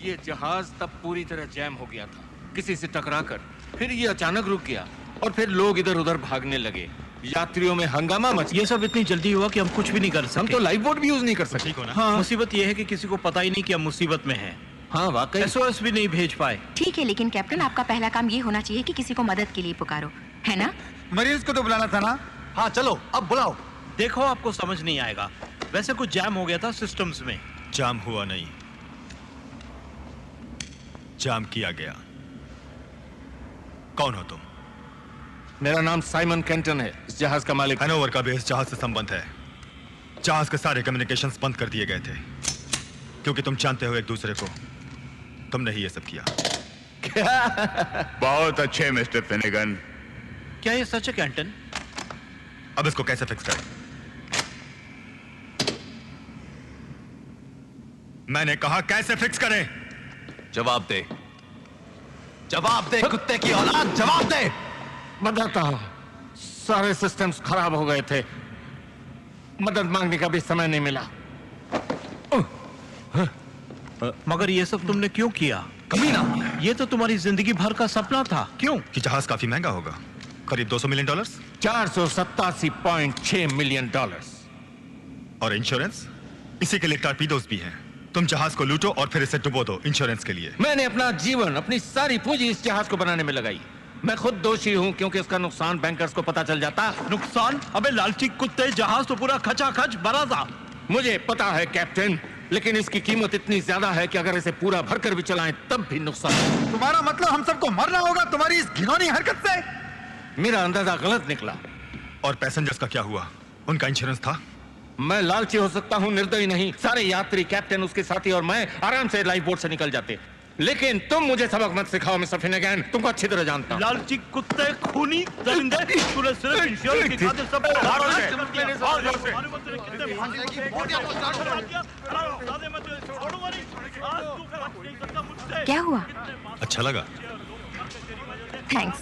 ये जहाज तब पूरी तरह जैम हो गया था, किसी से टकराकर। फिर ये अचानक रुक गया और फिर लोग इधर उधर भागने लगे। यात्रियों में हंगामा मच गया। ये सब इतनी जल्दी हुआ कि हम कुछ भी नहीं कर सकते। हम तो लाइफ बोट भी यूज नहीं कर सकते। हाँ। मुसीबत ये है कि किसी को पता ही नहीं कि हम मुसीबत में हैं। हाँ वाकई। SOS भी नहीं भेज पाए। ठीक है, लेकिन कैप्टन आपका पहला काम ये होना चाहिए कि किसी को मदद के लिए पुकारो, है ना? मरीज को तो बुलाना था ना? हाँ चलो अब बुलाओ। देखो आपको समझ नहीं आएगा, वैसे कुछ जैम हो गया था सिस्टम्स में। जाम हुआ नहीं, जाम किया गया। कौन हो तुम? मेरा नाम साइमन कैंटन है, इस जहाज का मालिक। हैनोवर का भी इस जहाज से संबंध है। जहाज के सारे कम्युनिकेशंस बंद कर दिए गए थे क्योंकि तुम जानते हो एक दूसरे को। तुमने ही ये सब किया। बहुत अच्छे मिस्टर फिनेगन। क्या ये सच है कैंटन? अब इसको कैसे फिक्स करें? मैंने कहा कैसे फिक्स करें? जवाब दे, जवाब दे कुत्ते की औलाद, जवाब दे। बताता हूँ, सारे सिस्टम्स खराब हो गए थे, मदद मांगने का भी समय नहीं मिला। मगर ये सब तुमने क्यों किया? कमीना, ये तो तुम्हारी जिंदगी भर का सपना था। क्यों? कि जहाज काफी महंगा होगा, करीब $200 मिलियन। $487.6 मिलियन। और इंश्योरेंस? इसी के लिए टॉर्पीडोज भी हैं। तुम जहाज को लूटो और फिर इसे डुबो दो इंश्योरेंस के लिए। मैंने अपना जीवन, अपनी सारी पूंजी इस जहाज को बनाने में लगाई। मैं खुद दोषी हूँ क्योंकि इसका नुकसान बैंकर्स को पता चल जाता। नुकसान? अबे लालची कुत्ते, जहाज तो पूरा खचाखच भरा था। मुझे पता है कैप्टन, लेकिन इसकी कीमत इतनी ज्यादा है कि अगर इसे पूरा भरकर भी चलाएं तब भी नुकसान। तुम्हारा मतलब हम सबको मरना होगा तुम्हारी इस घिनौनी हरकत से? मेरा अंदाजा गलत निकला। और पैसेंजर्स का क्या हुआ? उनका इंश्योरेंस था? मैं लालची हो सकता हूँ, निर्दयी नहीं। सारे यात्री, कैप्टन, उसके साथी और मैं आराम से लाइफ बोट से निकल जाते। लेकिन तुम मुझे सबक मत सिखाओ मिस्टर फिनेगन, तुमको अच्छी तरह जानता हूँ। लालची कुत्ते, खूनी दरिंदे, तूने सिर्फ इंश्योरेंस की खातिर सबको मारा है। क्या हुआ? अच्छा लगा। थैंक्स।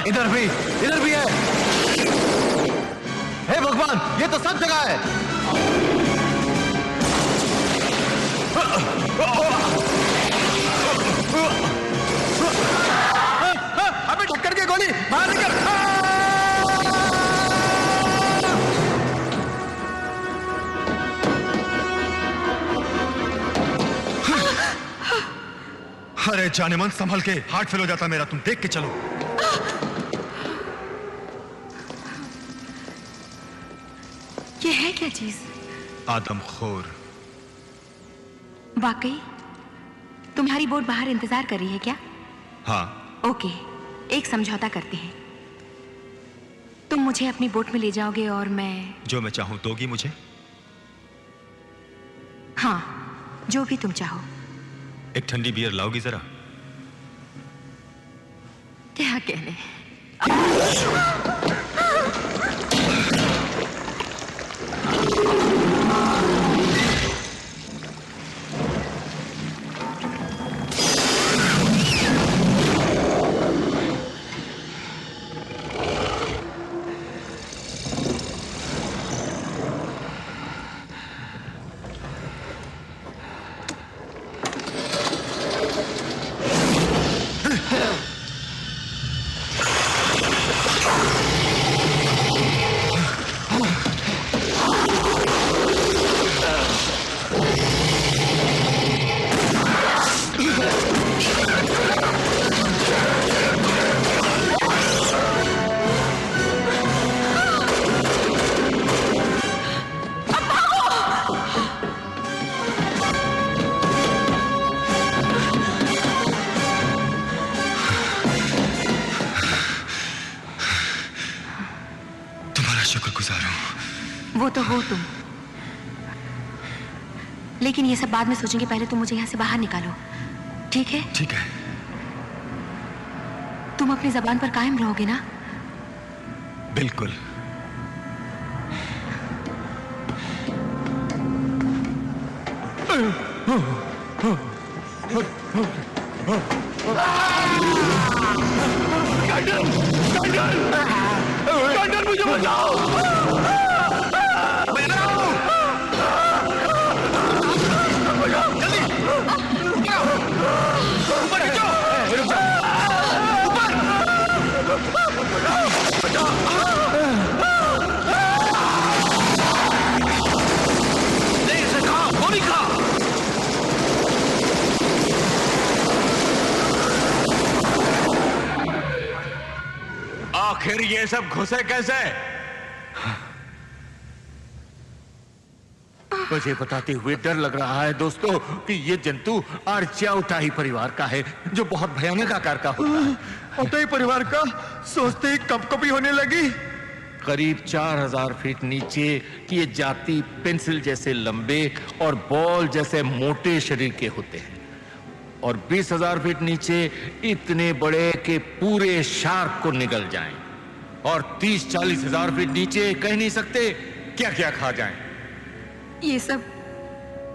इधर भी है। हे भगवान, ये तो सब जगह है। अबे ढक्कन की गोली बाहर निकल। अरे जाने मन, संभल के, हार्ट फेल हो जाता मेरा। तुम देख के चलो। ये है क्या चीज? आदमखोर। वाकई तुम्हारी बोट बाहर इंतजार कर रही है क्या? हाँ। ओके, एक समझौता करते हैं। तुम मुझे अपनी बोट में ले जाओगे और मैं... जो मैं चाहूं दोगी मुझे? हाँ, जो भी तुम चाहो। एक ठंडी बियर लाओगी जरा? क्या कहने। वो तो हो तुम, लेकिन ये सब बाद में सोचेंगे। पहले तुम मुझे यहाँ से बाहर निकालो, ठीक है? ठीक है। तुम अपनी जबान पर कायम रहोगे ना? बिल्कुल। मुझे बचाओ। आखिर ये सब घुसे कैसे? मुझे बताते हुए डर लग रहा है दोस्तों कि ये जंतु आर्चिया उटाही परिवार का है, जो बहुत भयानक आकार का होता है। उटाही परिवार का सोचते ही कपकपी होने लगी। करीब 4000 फीट नीचे ये जाति पेंसिल जैसे लंबे और बॉल जैसे मोटे शरीर के होते हैं, और 20,000 फीट नीचे इतने बड़े कि पूरे शार्क को निगल जाएं, और 30-40 हजार फीट नीचे कह नहीं सकते क्या क्या खा जाएं। ये सब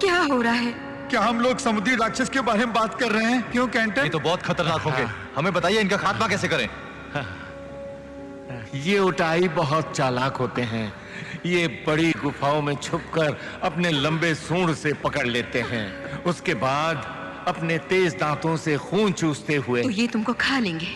क्या हो रहा है? क्या हम लोग समुद्री राक्षस के बारे में बात कर रहे हैं? क्यों कैंटन? ये तो बहुत खतरनाक होंगे। हमें बताइए इनका खात्मा कैसे करें? ये उटाही बहुत चालाक होते हैं। ये बड़ी गुफाओं में छुपकर अपने लंबे सूंड से पकड़ लेते हैं, उसके बाद अपने तेज दांतों से खून चूसते हुए तो ये तुमको खा लेंगे?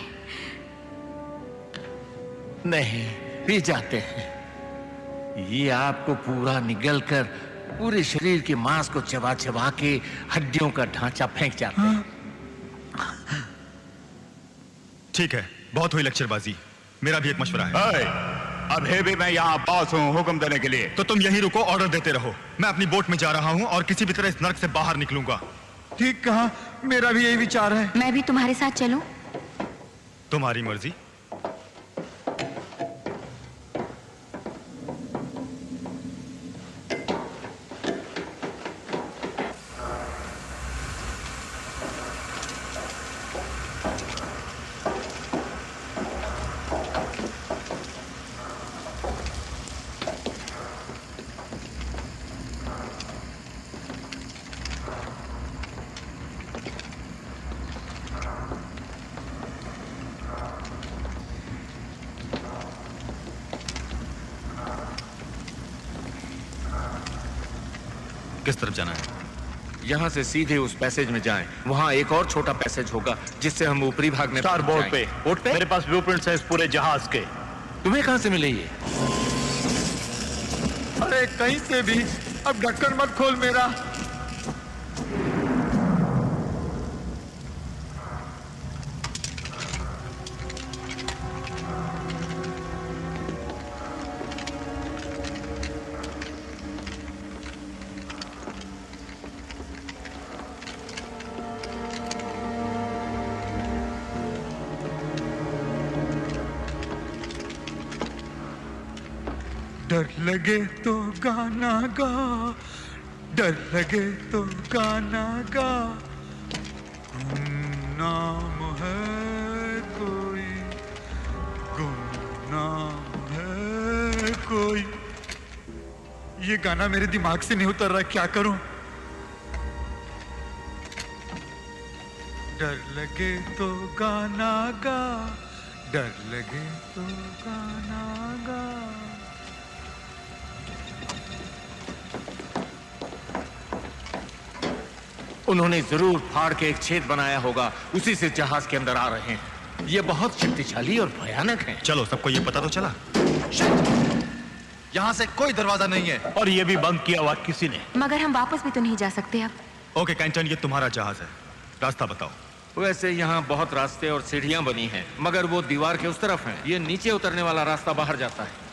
नहीं, पी जाते हैं। ये आपको पूरा निगल कर पूरे शरीर के मांस को चबा चबा के हड्डियों का ढांचा फेंक जाते हैं। ठीक है, बहुत हुई लेक्चरबाजी। मेरा भी एक मशवरा है। अभी भी मैं यहाँ पास हूँ हुक्म देने के लिए। तो तुम यही रुको, ऑर्डर देते रहो। मैं अपनी बोट में जा रहा हूँ और किसी भी तरह इस नर्क से बाहर निकलूंगा। ठीक कहा, मेरा भी यही विचार है। मैं भी तुम्हारे साथ चलूं? तुम्हारी मर्जी। किस तरफ जाना है? यहाँ से सीधे उस पैसेज में जाएं। वहाँ एक और छोटा पैसेज होगा जिससे हम ऊपरी भाग में स्टार बोर्ड पे। बोर्ड पे मेरे पास ब्लूप्रिंट्स है इस पूरे जहाज के। तुम्हें कहाँ से मिले ये? अरे कहीं से भी। अब ढक्कन मत खोल मेरा। डर लगे तो गाना गा, डर लगे तो गाना गा, गुमनाम है कोई, गुमनाम है कोई। ये गाना मेरे दिमाग से नहीं उतर रहा, क्या करूं? डर लगे तो गाना गा, डर लगे तो गाना गा। उन्होंने जरूर फाड़ के एक छेद बनाया होगा, उसी से जहाज के अंदर आ रहे हैं। ये बहुत शक्तिशाली और भयानक है। चलो, सबको ये पता तो चला। यहाँ से कोई दरवाजा नहीं है और ये भी बंद किया हुआ किसी ने। मगर हम वापस भी तो नहीं जा सकते अब। ओके कैंटन, ये तुम्हारा जहाज है, रास्ता बताओ। वैसे यहाँ बहुत रास्ते और सीढ़ियां बनी हैं, मगर वो दीवार के उस तरफ हैं। ये नीचे उतरने वाला रास्ता बाहर जाता है।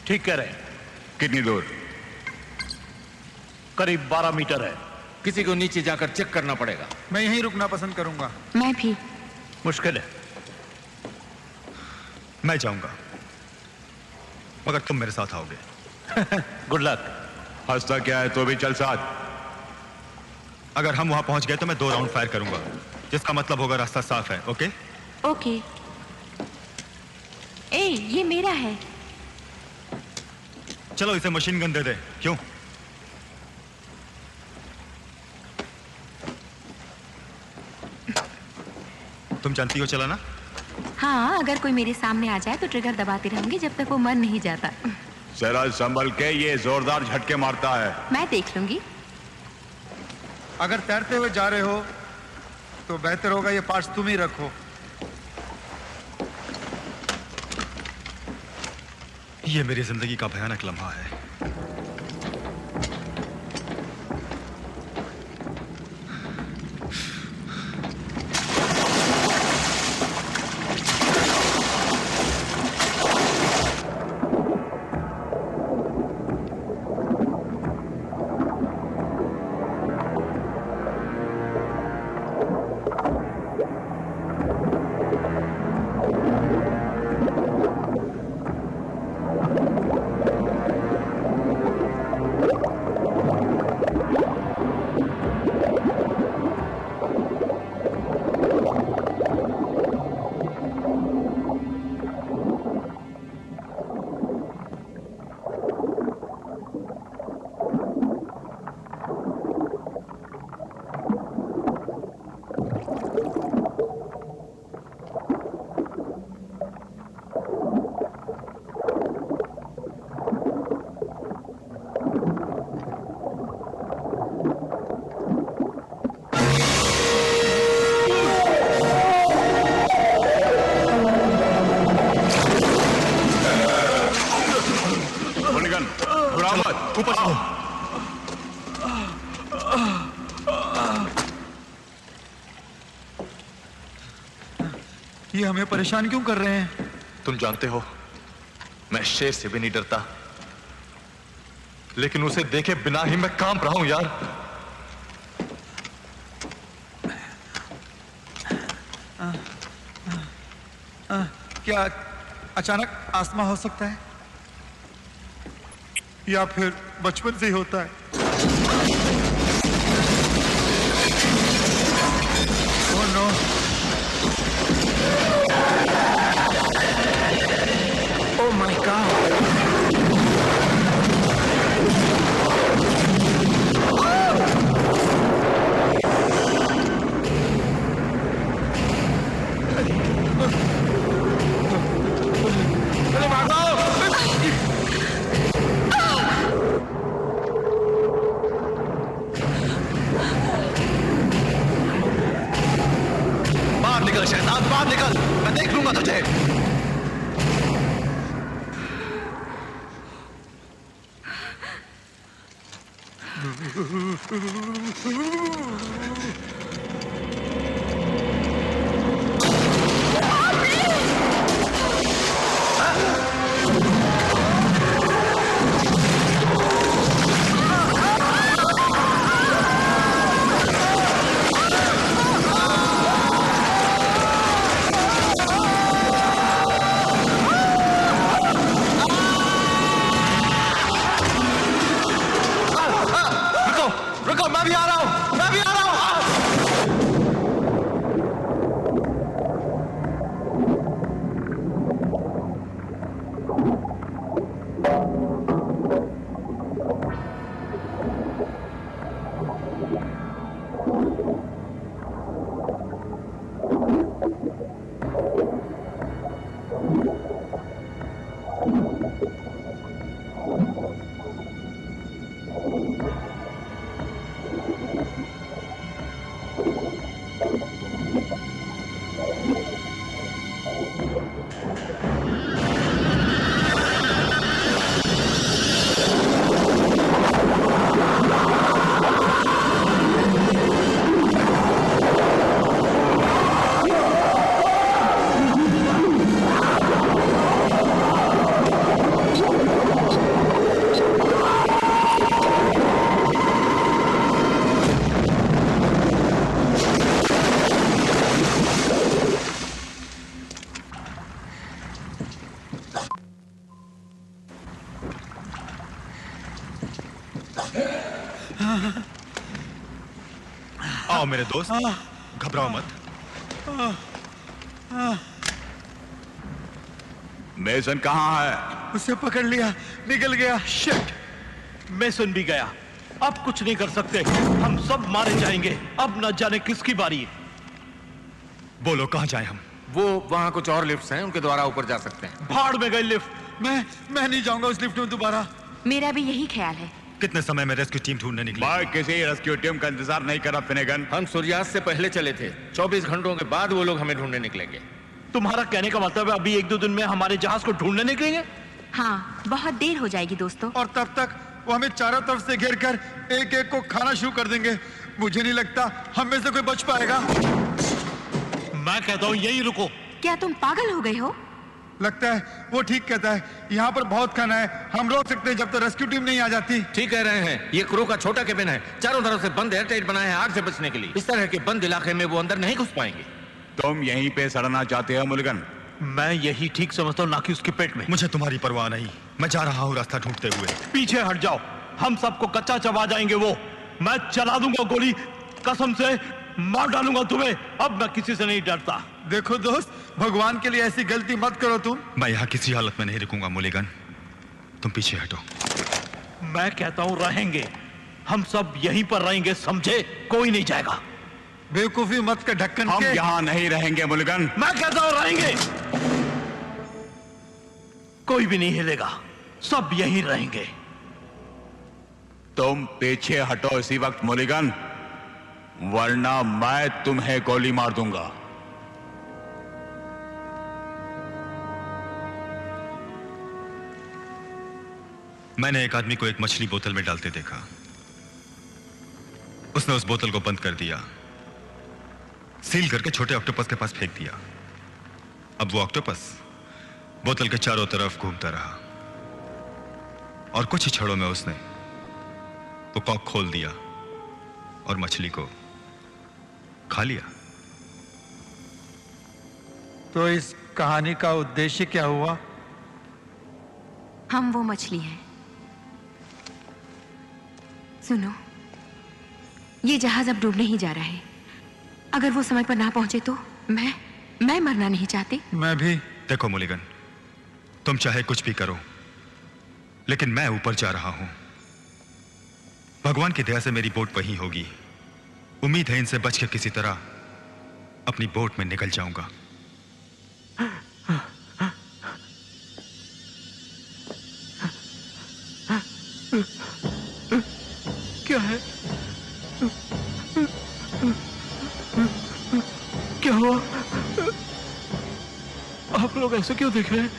ठीक कह रहे हैं। कितनी दूर? करीब 12 मीटर है। किसी को नीचे जाकर चेक करना पड़ेगा। मैं यहीं रुकना पसंद करूंगा। मैं भी। मुश्किल है। मैं जाऊंगा, मगर तुम मेरे साथ आओगे। Good luck. हंसता क्या है, तो भी चल साथ। अगर हम वहां पहुंच गए तो मैं 2 राउंड फायर करूंगा, जिसका मतलब होगा रास्ता साफ है। Okay okay. ए, ये मेरा है। चलो इसे मशीन गन दे दे। क्यों? तुम जानती हो चलाना? हाँ, अगर कोई मेरे सामने आ जाए तो ट्रिगर दबाती रहूंगी जब तक वो मर नहीं जाता। जरा संभल के, ये जोरदार झटके मारता है। मैं देख लूंगी। अगर तैरते हुए जा रहे हो तो बेहतर होगा ये पार्ट्स तुम ही रखो। ये मेरी जिंदगी का भयानक लम्हा है। ऊपर चलो। ये हमें परेशान क्यों कर रहे हैं? तुम जानते हो, मैं शेर से भी नहीं डरता, लेकिन उसे देखे बिना ही मैं कांप रहा हूं यार। क्या अचानक आस्थमा हो सकता है या फिर बचपन से ही होता है? Oh no. Oh my god. निकल शैतान, बाहर निकल, मैं देख लूंगा तुझे। आओ मेरे दोस्त, घबराओ मत। मेसन कहाँ है? उसे पकड़ लिया, निकल गया। शिट, मेसन भी गया। अब कुछ नहीं कर सकते, हम सब मारे जाएंगे। अब न जाने किसकी बारी है। बोलो कहाँ जाएं हम? वो वहाँ कुछ और लिफ्ट्स हैं, उनके द्वारा ऊपर जा सकते हैं। भाड़ में गई लिफ्ट। मैं नहीं जाऊंगा उस लिफ्ट में दोबारा। मेरा भी यही ख्याल है। कितने समय में रेस्क्यू टीम ढूंढने निकली? मैं किसी रेस्क्यू टीम का इंतजार नहीं कर रहा फिनेगन। हम सूर्यास्त से पहले चले थे। 24 घंटों के बाद वो लोग हमें ढूंढने निकलेंगे। तुम्हारा कहने का मतलब है अभी 1-2 दिन में हमारे जहाज को ढूंढने निकलेंगे? हाँ, बहुत देर हो जाएगी दोस्तों। और तब तक वो हमें चारों तरफ से घेर कर एक एक को खाना शुरू कर देंगे। मुझे नहीं लगता हम में से कोई बच पाएगा। मैं कहता हूँ यही रुको। क्या तुम पागल हो गए हो? लगता है वो ठीक कहता है। यहाँ पर बहुत खाना है, हम रोक सकते हैं जब तक रेस्क्यू टीम नहीं आ जाती। ठीक कह रहे हैं। ये क्रू का छोटा केबिन है, चारों तरफ से बंद एयरटाइट बना है आग से बचने के लिए। इस तरह के बंद इलाके में वो अंदर नहीं घुस पाएंगे। तुम यहीं पे सड़ना चाहते हो मुल्गन? मैं यही ठीक समझता हूँ, ना कि उसके पेट में। मुझे तुम्हारी परवाह नहीं, मैं जा रहा हूँ रास्ता ढूंढते हुए। पीछे हट जाओ, हम सबको कच्चा चबा जाएंगे वो। मैं चला दूंगा गोली, कसम से मार डालूंगा तुम्हें। अब मैं किसी से नहीं डरता। देखो दोस्त, भगवान के लिए ऐसी गलती मत करो तुम। मैं यहाँ किसी हालत में नहीं रुकूंगा मुलिगन, तुम पीछे हटो। मैं कहता हूँ रहेंगे, हम सब यहीं पर रहेंगे, समझे? कोई नहीं जाएगा। बेवकूफी मत कर ढक्कन हम यहाँ नहीं रहेंगे मुल्गन। मैं कहता हूँ रहेंगे, कोई भी नहीं हिलेगा, सब यहीं रहेंगे। तुम पीछे हटो इसी वक्त मुलिगन, वरना मैं तुम्हें गोली मार दूंगा। मैंने एक आदमी को एक मछली बोतल में डालते देखा। उसने उस बोतल को बंद कर दिया, सील करके छोटे ऑक्टोपस के पास फेंक दिया। अब वो ऑक्टोपस बोतल के चारों तरफ घूमता रहा और कुछ ही क्षणों में उसने वो कॉक खोल दिया और मछली को खा लिया। तो इस कहानी का उद्देश्य क्या हुआ? हम वो मछली हैं। सुनो, ये जहाज अब डूबने ही जा रहा है। अगर वो समय पर ना पहुंचे तो मैं मरना नहीं चाहती। मैं भी। देखो मुलिगन, तुम चाहे कुछ भी करो, लेकिन मैं ऊपर जा रहा हूं। भगवान की दया से मेरी बोट वहीं होगी। उम्मीद है इनसे बच के किसी तरह अपनी बोट में निकल जाऊंगा। क्या है? क्या हुआ? आप लोग ऐसे क्यों देख रहे हैं?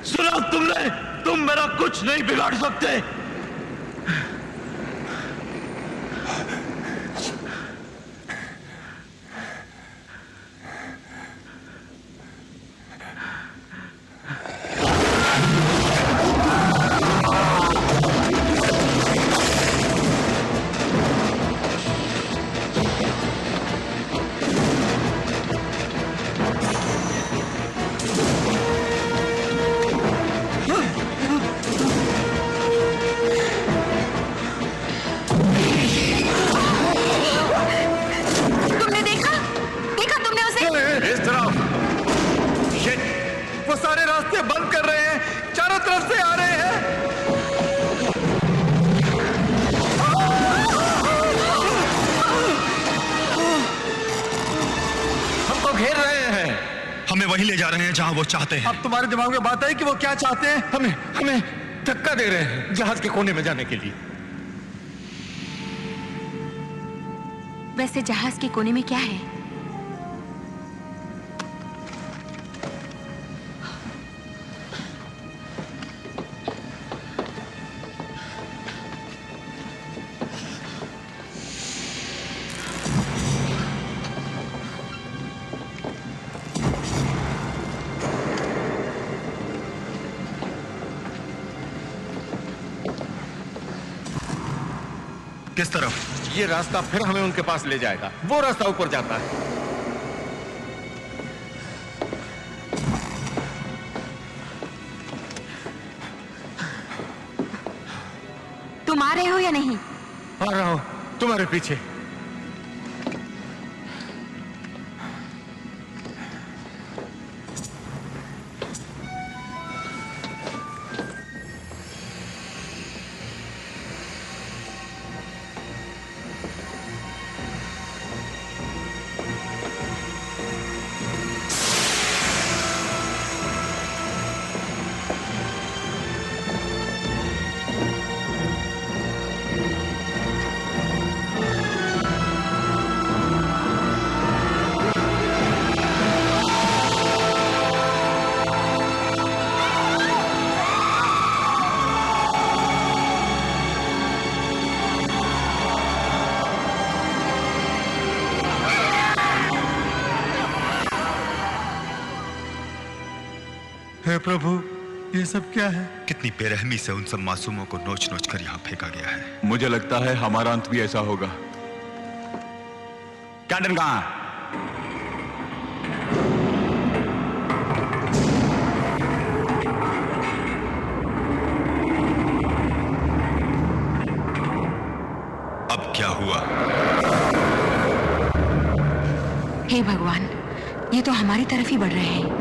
सुना तुमने? तुम मेरा कुछ नहीं बिगाड़ सकते। दरवाजे बंद कर रहे हैं, चारों तरफ से आ रहे हैं। हमको घेर रहे हैं। हमें वहीं ले जा रहे हैं जहां वो चाहते हैं। अब तुम्हारे दिमाग में बात आई कि वो क्या चाहते हैं? हमें धक्का दे रहे हैं जहाज के कोने में जाने के लिए। वैसे जहाज के कोने में क्या है? किस तरफ? ये रास्ता फिर हमें उनके पास ले जाएगा। वो रास्ता ऊपर जाता है। तुम आ रहे हो या नहीं? आ रहा हूं तुम्हारे पीछे। हे प्रभु, ये सब क्या है? कितनी बेरहमी से उन सब मासूमों को नोच नोच कर यहाँ फेंका गया है। मुझे लगता है हमारा अंत भी ऐसा होगा। कैंटन कहाँ है? अब क्या हुआ? हे भगवान, ये तो हमारी तरफ ही बढ़ रहे हैं।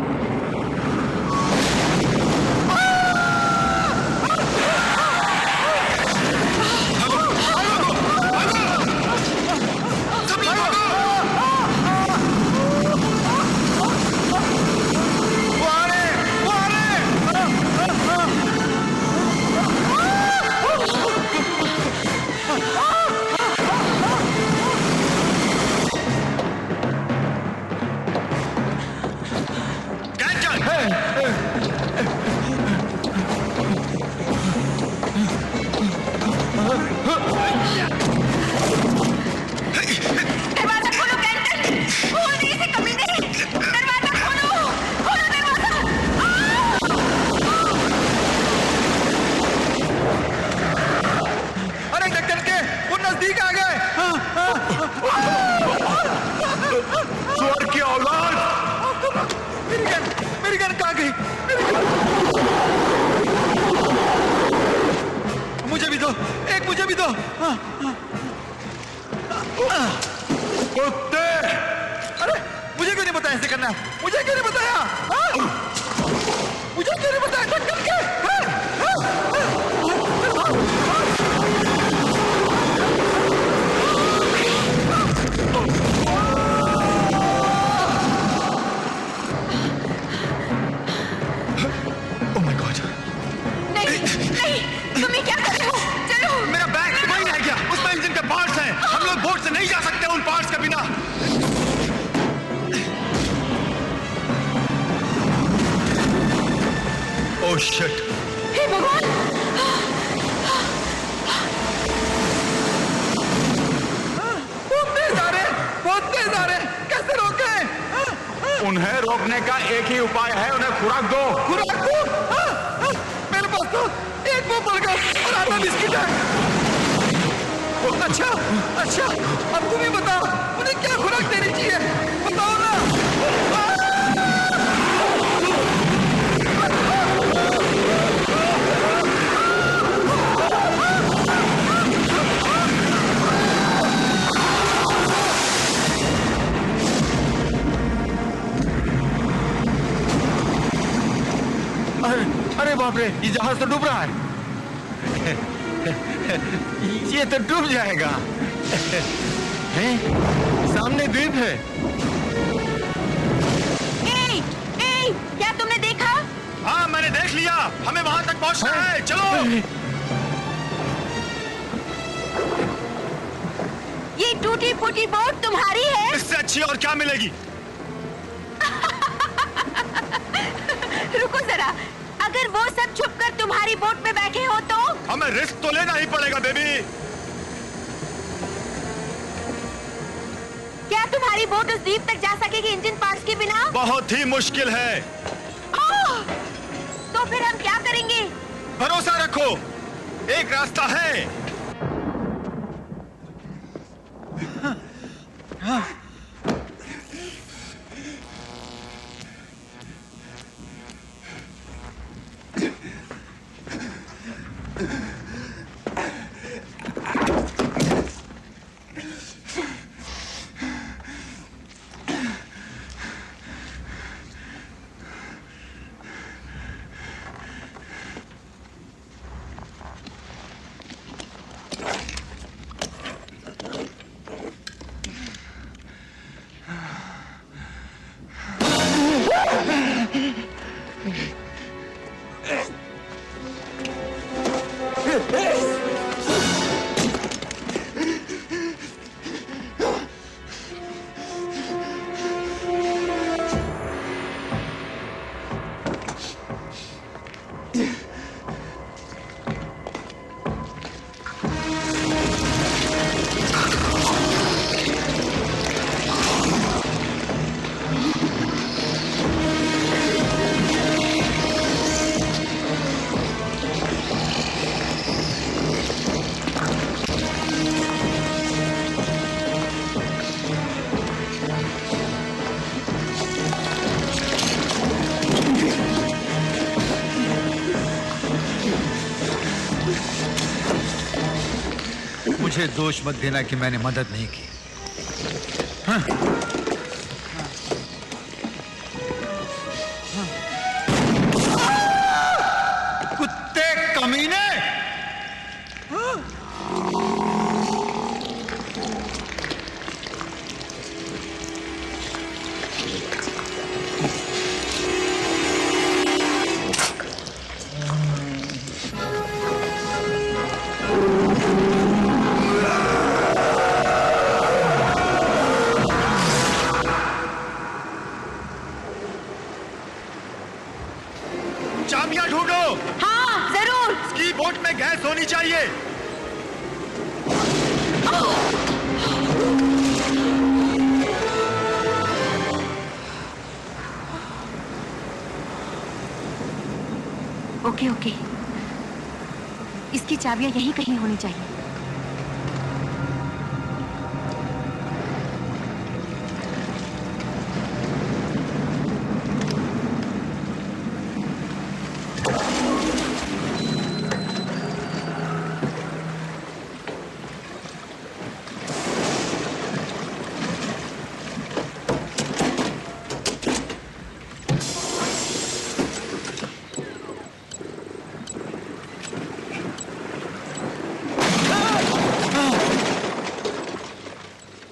कुत्ते! अरे मुझे क्यों नहीं बताया ऐसे करना? मुझे क्यों नहीं बताया? मुझे क्यों नहीं बताया? टक्कर के! Oh my God! नहीं, नहीं, तुम ये क्या कर रहे हो? चलो! मेरा बैग वहीं रह गया। उसमें इंजन के पार्ट्स हैं। हम लोग बोट से नहीं जा सकते उन पार्ट्स के बिना। Oh shit! हे भगवान! बहुत तेज आ रहे हैं। कैसे रोके? उन्हें रोकने का एक ही उपाय है, उन्हें खुराक दो। खुराक दो? मेरे पास तो एक वो बर्गर और आधा बिस्किट है। अच्छा, अच्छा, अब तुम ही बताओ, उन्हें क्या खुराक देनी चाहिए? बताओ ना। अरे बाप रे, ये जहाज तो डूब रहा है। ये तो डूब जाएगा। हैं? सामने द्वीप है। क्या तुमने देखा? हाँ मैंने देख लिया, हमें वहां तक पहुंचना है, चलो। ये टूटी फूटी बोट तुम्हारी है? इससे अच्छी और क्या मिलेगी? रुको जरा, अगर वो सब छुपकर तुम्हारी बोट में बैठे हो तो? हमें रिस्क तो लेना ही पड़ेगा बेबी। क्या तुम्हारी बोट उस द्वीप तक जा सकेगी इंजन पार्ट्स के बिना? बहुत ही मुश्किल है। तो फिर हम क्या करेंगे? भरोसा रखो, एक रास्ता है। मुझे दोष मत देना कि मैंने मदद नहीं की। हाँ। कुत्ते कमीने! चाबियां ढूंढो। हाँ जरूर। इसकी बोट में गैस होनी चाहिए। ओके ओके, इसकी चाबियां यहीं कहीं होनी चाहिए।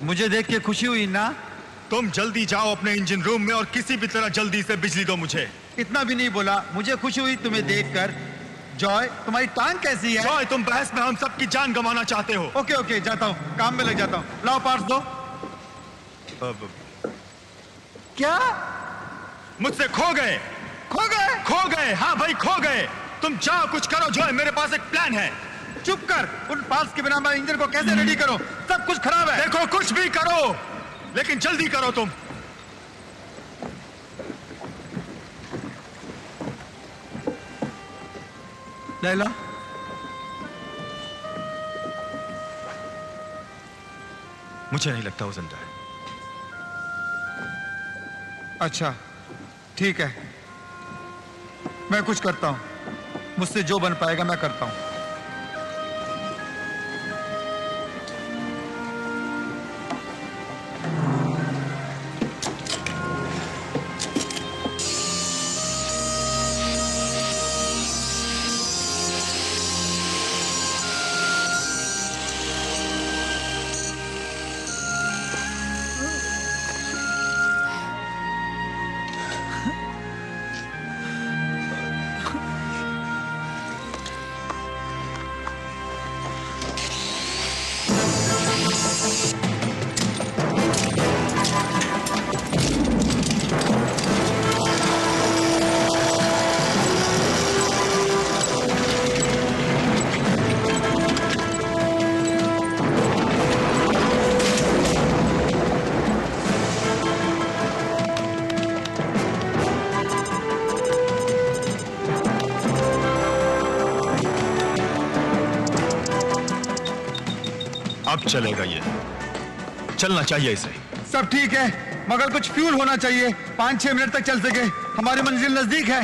मुझे देख के खुशी हुई ना? तुम जल्दी जाओ अपने इंजन रूम में और किसी भी तरह जल्दी से बिजली दो मुझे। इतना भी नहीं बोला, मुझे खुशी हुई तुम्हें देखकर। जॉय, तुम्हारी टांग कैसी है? जॉय, तुम बहस में हम सबकी जान गंवाना चाहते हो। ओके ओके, जाता हूँ, काम में लग जाता हूँ। लाओ पार्ट्स दो। क्या? मुझसे खो गए? खो गए? खो गए, हाँ भाई खो गए। तुम जाओ कुछ करो जॉय, मेरे पास एक प्लान है। चुप कर, उन पार्ट्स के बिना मैं इंजन को कैसे रेडी करूं? सब कुछ खराब है। देखो कुछ भी करो, लेकिन जल्दी करो तुम। लैला, मुझे नहीं लगता वो जिंदा है। अच्छा ठीक है, मैं कुछ करता हूं। मुझसे जो बन पाएगा मैं करता हूं। चलेगा ये, चलना चाहिए इसे। सब ठीक है, मगर कुछ फ्यूल होना चाहिए, 5-6 मिनट तक चल सके। हमारी मंजिल नजदीक है।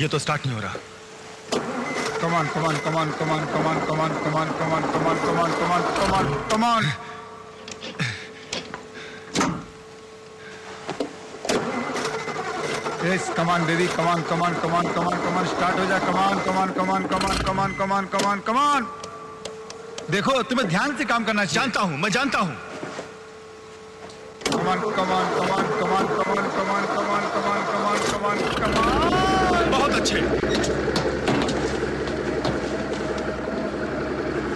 ये तो स्टार्ट नहीं हो रहा। कमान कमान कमान कमान कमान कमान कमान कमान कमान कमान कमान कमान कमान। यस कमान बेबी, कमान कमान कमान कमान कमान। स्टार्ट हो जा। कमान कमान कमान कमान कमान कमान कमान कमान। देखो तुम्हें ध्यान से काम करना चाहिए। जानता हूं, मैं जानता हूं। कमान कमान कमान कमान कमान कमान कमान कमान कमान कमान कमान। बहुत अच्छे।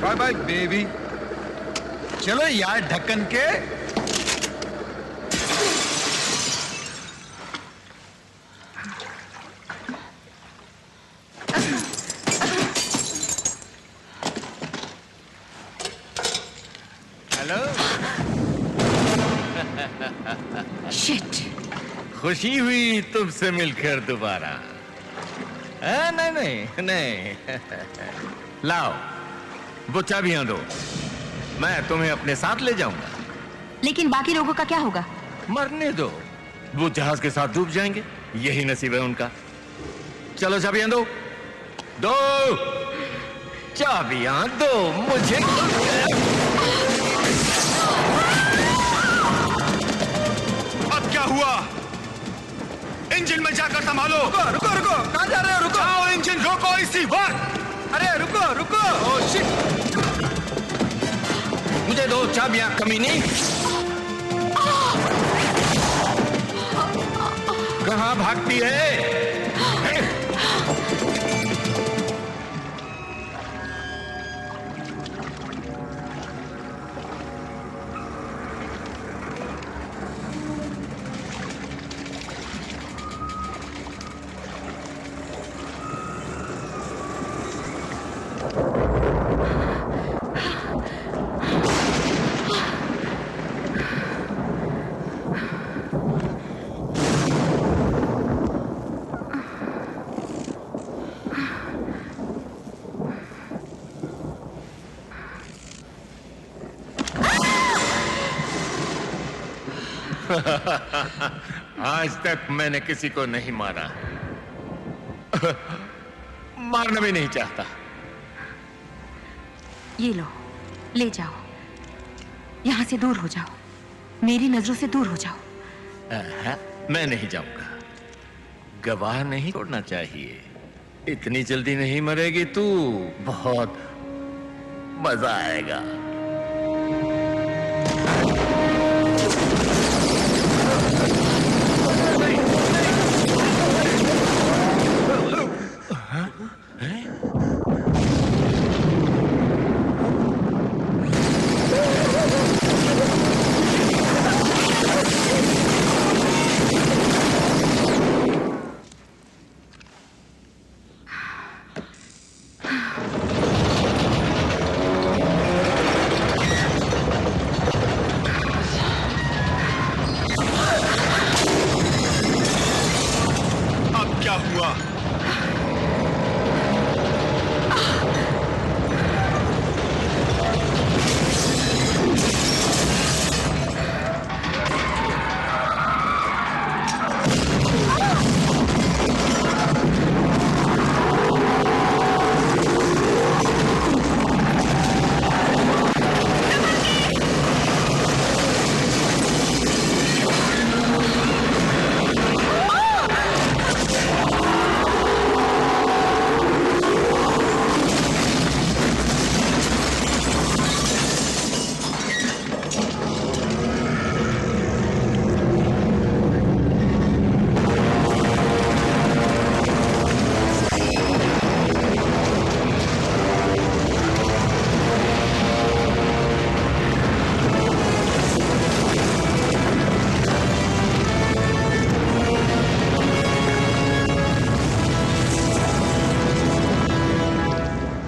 Bye bye baby. चलो यार ढक्कन के। हेलो। शिट। खुशी हुई तुमसे मिलकर दोबारा। नहीं नहीं नहीं। लाओ वो चाबियां दो, मैं तुम्हें अपने साथ ले जाऊंगा। लेकिन बाकी लोगों का क्या होगा? मरने दो, वो जहाज के साथ डूब जाएंगे, यही नसीब है उनका। चलो चाबियां दो, दो चाबियां दो मुझे। अब क्या हुआ? इंजन में जाकर संभालो। रुको रुको रुको, कहाँ जा रहे हो? रुको। आओ इंजन रोको इसी वक्त। अरे रुको रुको। ओह शिट, मुझे दो चाबियां कमीनी। कहाँ भागती है? आज तक मैंने किसी को नहीं मारा, मारना भी नहीं चाहता। ये लो, ले जाओ, यहां से दूर हो जाओ, मेरी नजरों से दूर हो जाओ। मैं नहीं जाऊंगा, गवाह नहीं छोड़ना चाहिए। इतनी जल्दी नहीं मरेगी तू, बहुत मजा आएगा।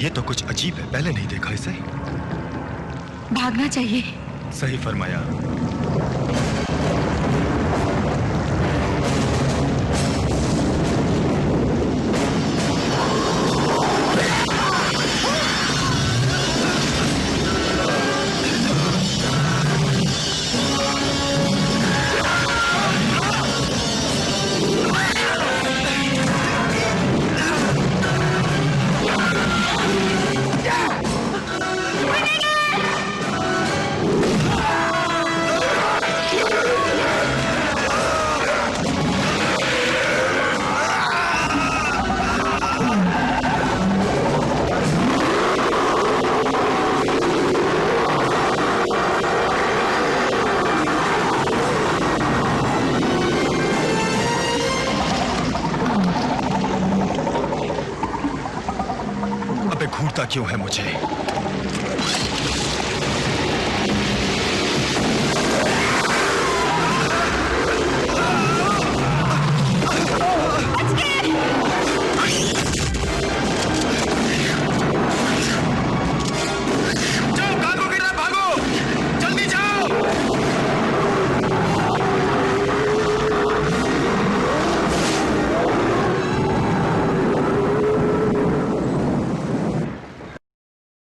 ये तो कुछ अजीब है, पहले नहीं देखा इसे। भागना चाहिए। सही फरमाया। रोकता क्यों है मुझे? जाओ, भागो गिरा, भागो, जल्दी जाओ।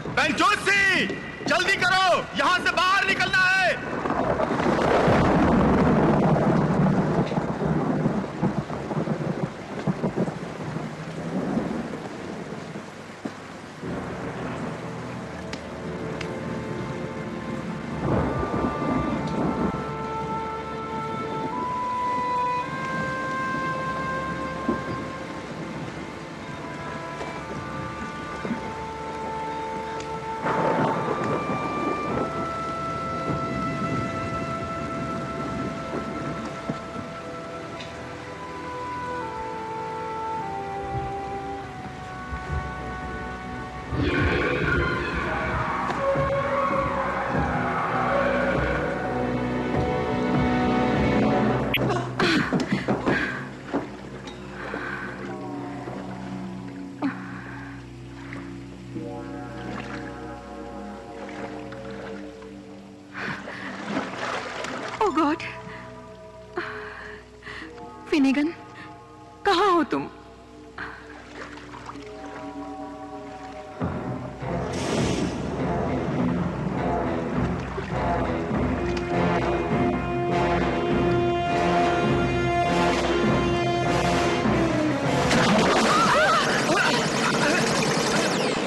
बेंचोसी, जल्दी करो, यहां से बाहर निकलना है। ओह गॉड, फिनेगन, कहाँ हो तुम?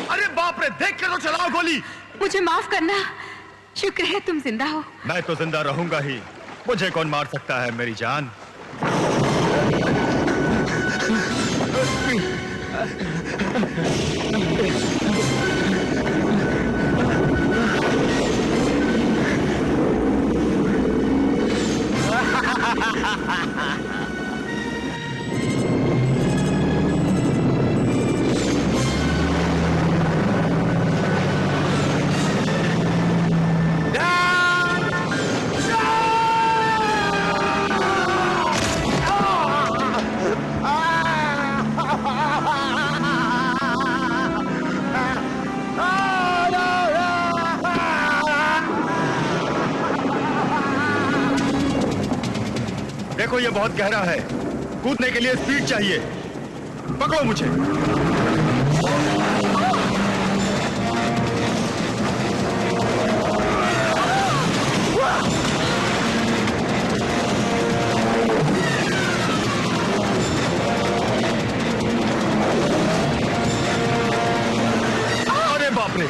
अरे बाप रे, देख के तो चलाओ गोली। मुझे माफ करना, शुक्र है तुम जिंदा हो। मैं तो जिंदा रहूंगा ही, मुझे कौन मार सकता है मेरी जान? देखो ये बहुत गहरा है, कूदने के लिए स्पीड चाहिए। पकड़ो मुझे। अरे बाप रे,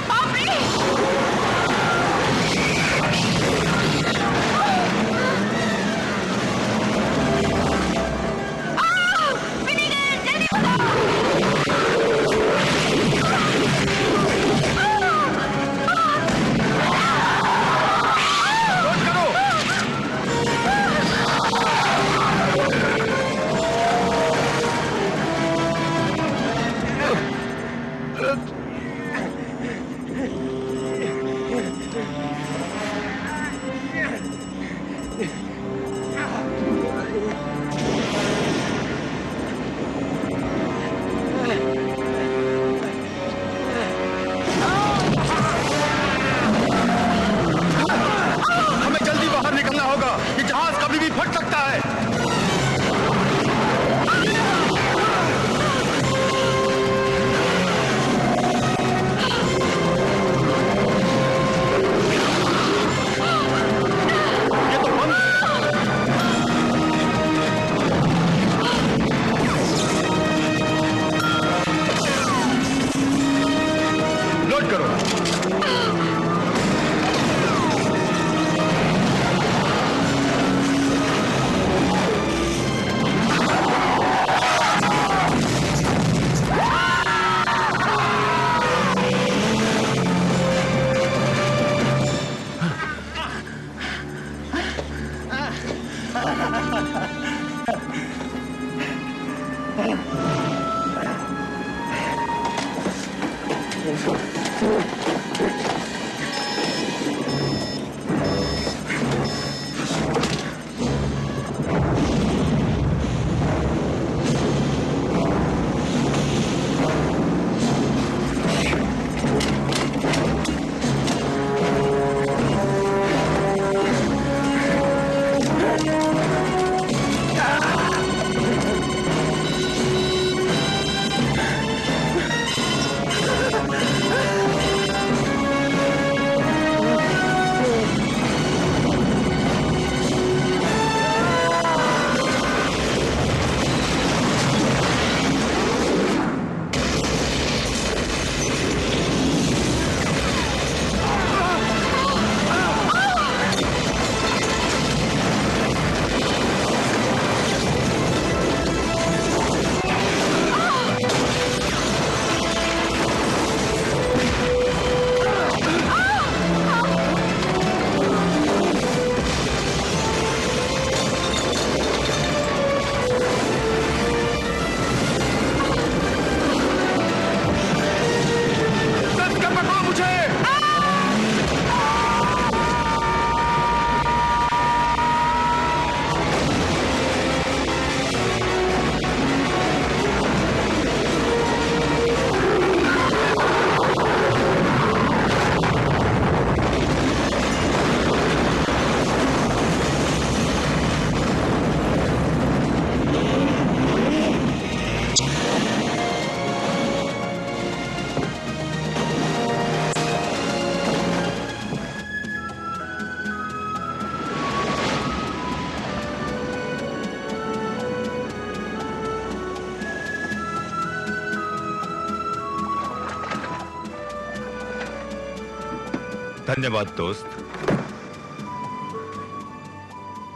धन्यवाद दोस्त।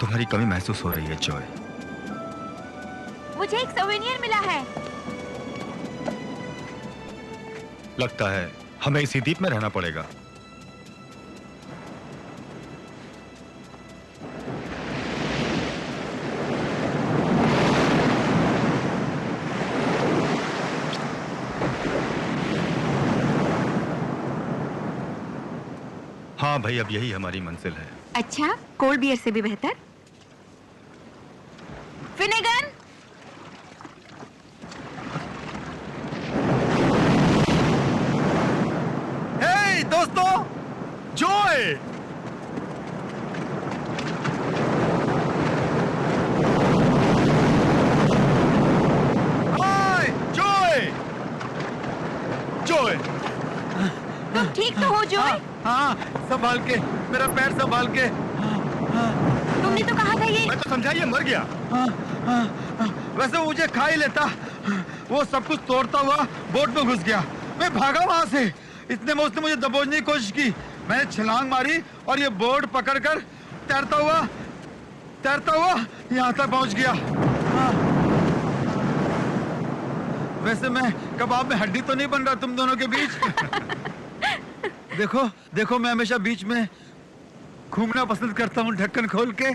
तुम्हारी कमी महसूस हो रही है जॉय। मुझे एक सोवेनियर मिला है। लगता है हमें इसी द्वीप में रहना पड़ेगा। हाँ भाई, अब यही हमारी मंजिल है। अच्छा, कोल्ड बियर से भी बेहतर। फिनेगन, हे दोस्तों, जॉय! हाय, जॉय! जॉय! तुम ठीक तो हो जॉय? हाँ, संभाल के, मेरा पैर संभाल के। तुमने तो कहा था ये। मैं तो समझा ये मर गया। वैसे मुझे खा ही लेता। वो सब कुछ तोड़ता हुआ बोट में घुस गया। मैं भागा वहां से। इतने में उसने मुझे दबोचने की कोशिश की। मैंने छलांग मारी और ये बोट पकड़कर तैरता हुआ यहाँ तक पहुंच गया। वैसे मैं कबाब में हड्डी तो नहीं बन रहा तुम दोनों के बीच। देखो देखो, मैं हमेशा बीच में घूमना पसंद करता हूँ ढक्कन खोल के।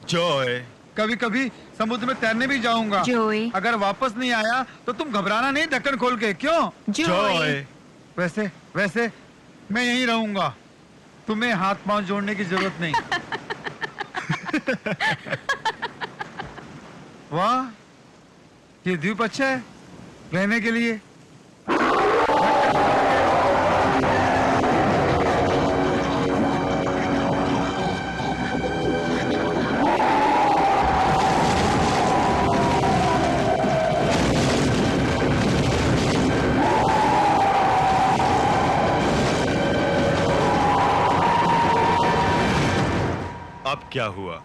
जॉय, कभी कभी समुद्र में तैरने भी जाऊंगा। जॉय, अगर वापस नहीं आया तो तुम घबराना नहीं ढक्कन खोल के। क्यों? जॉय, वैसे मैं यहीं रहूंगा। तुम्हें हाथ पांव जोड़ने की जरूरत नहीं। वाह, ये द्वीप अच्छा है रहने के लिए। अब क्या हुआ?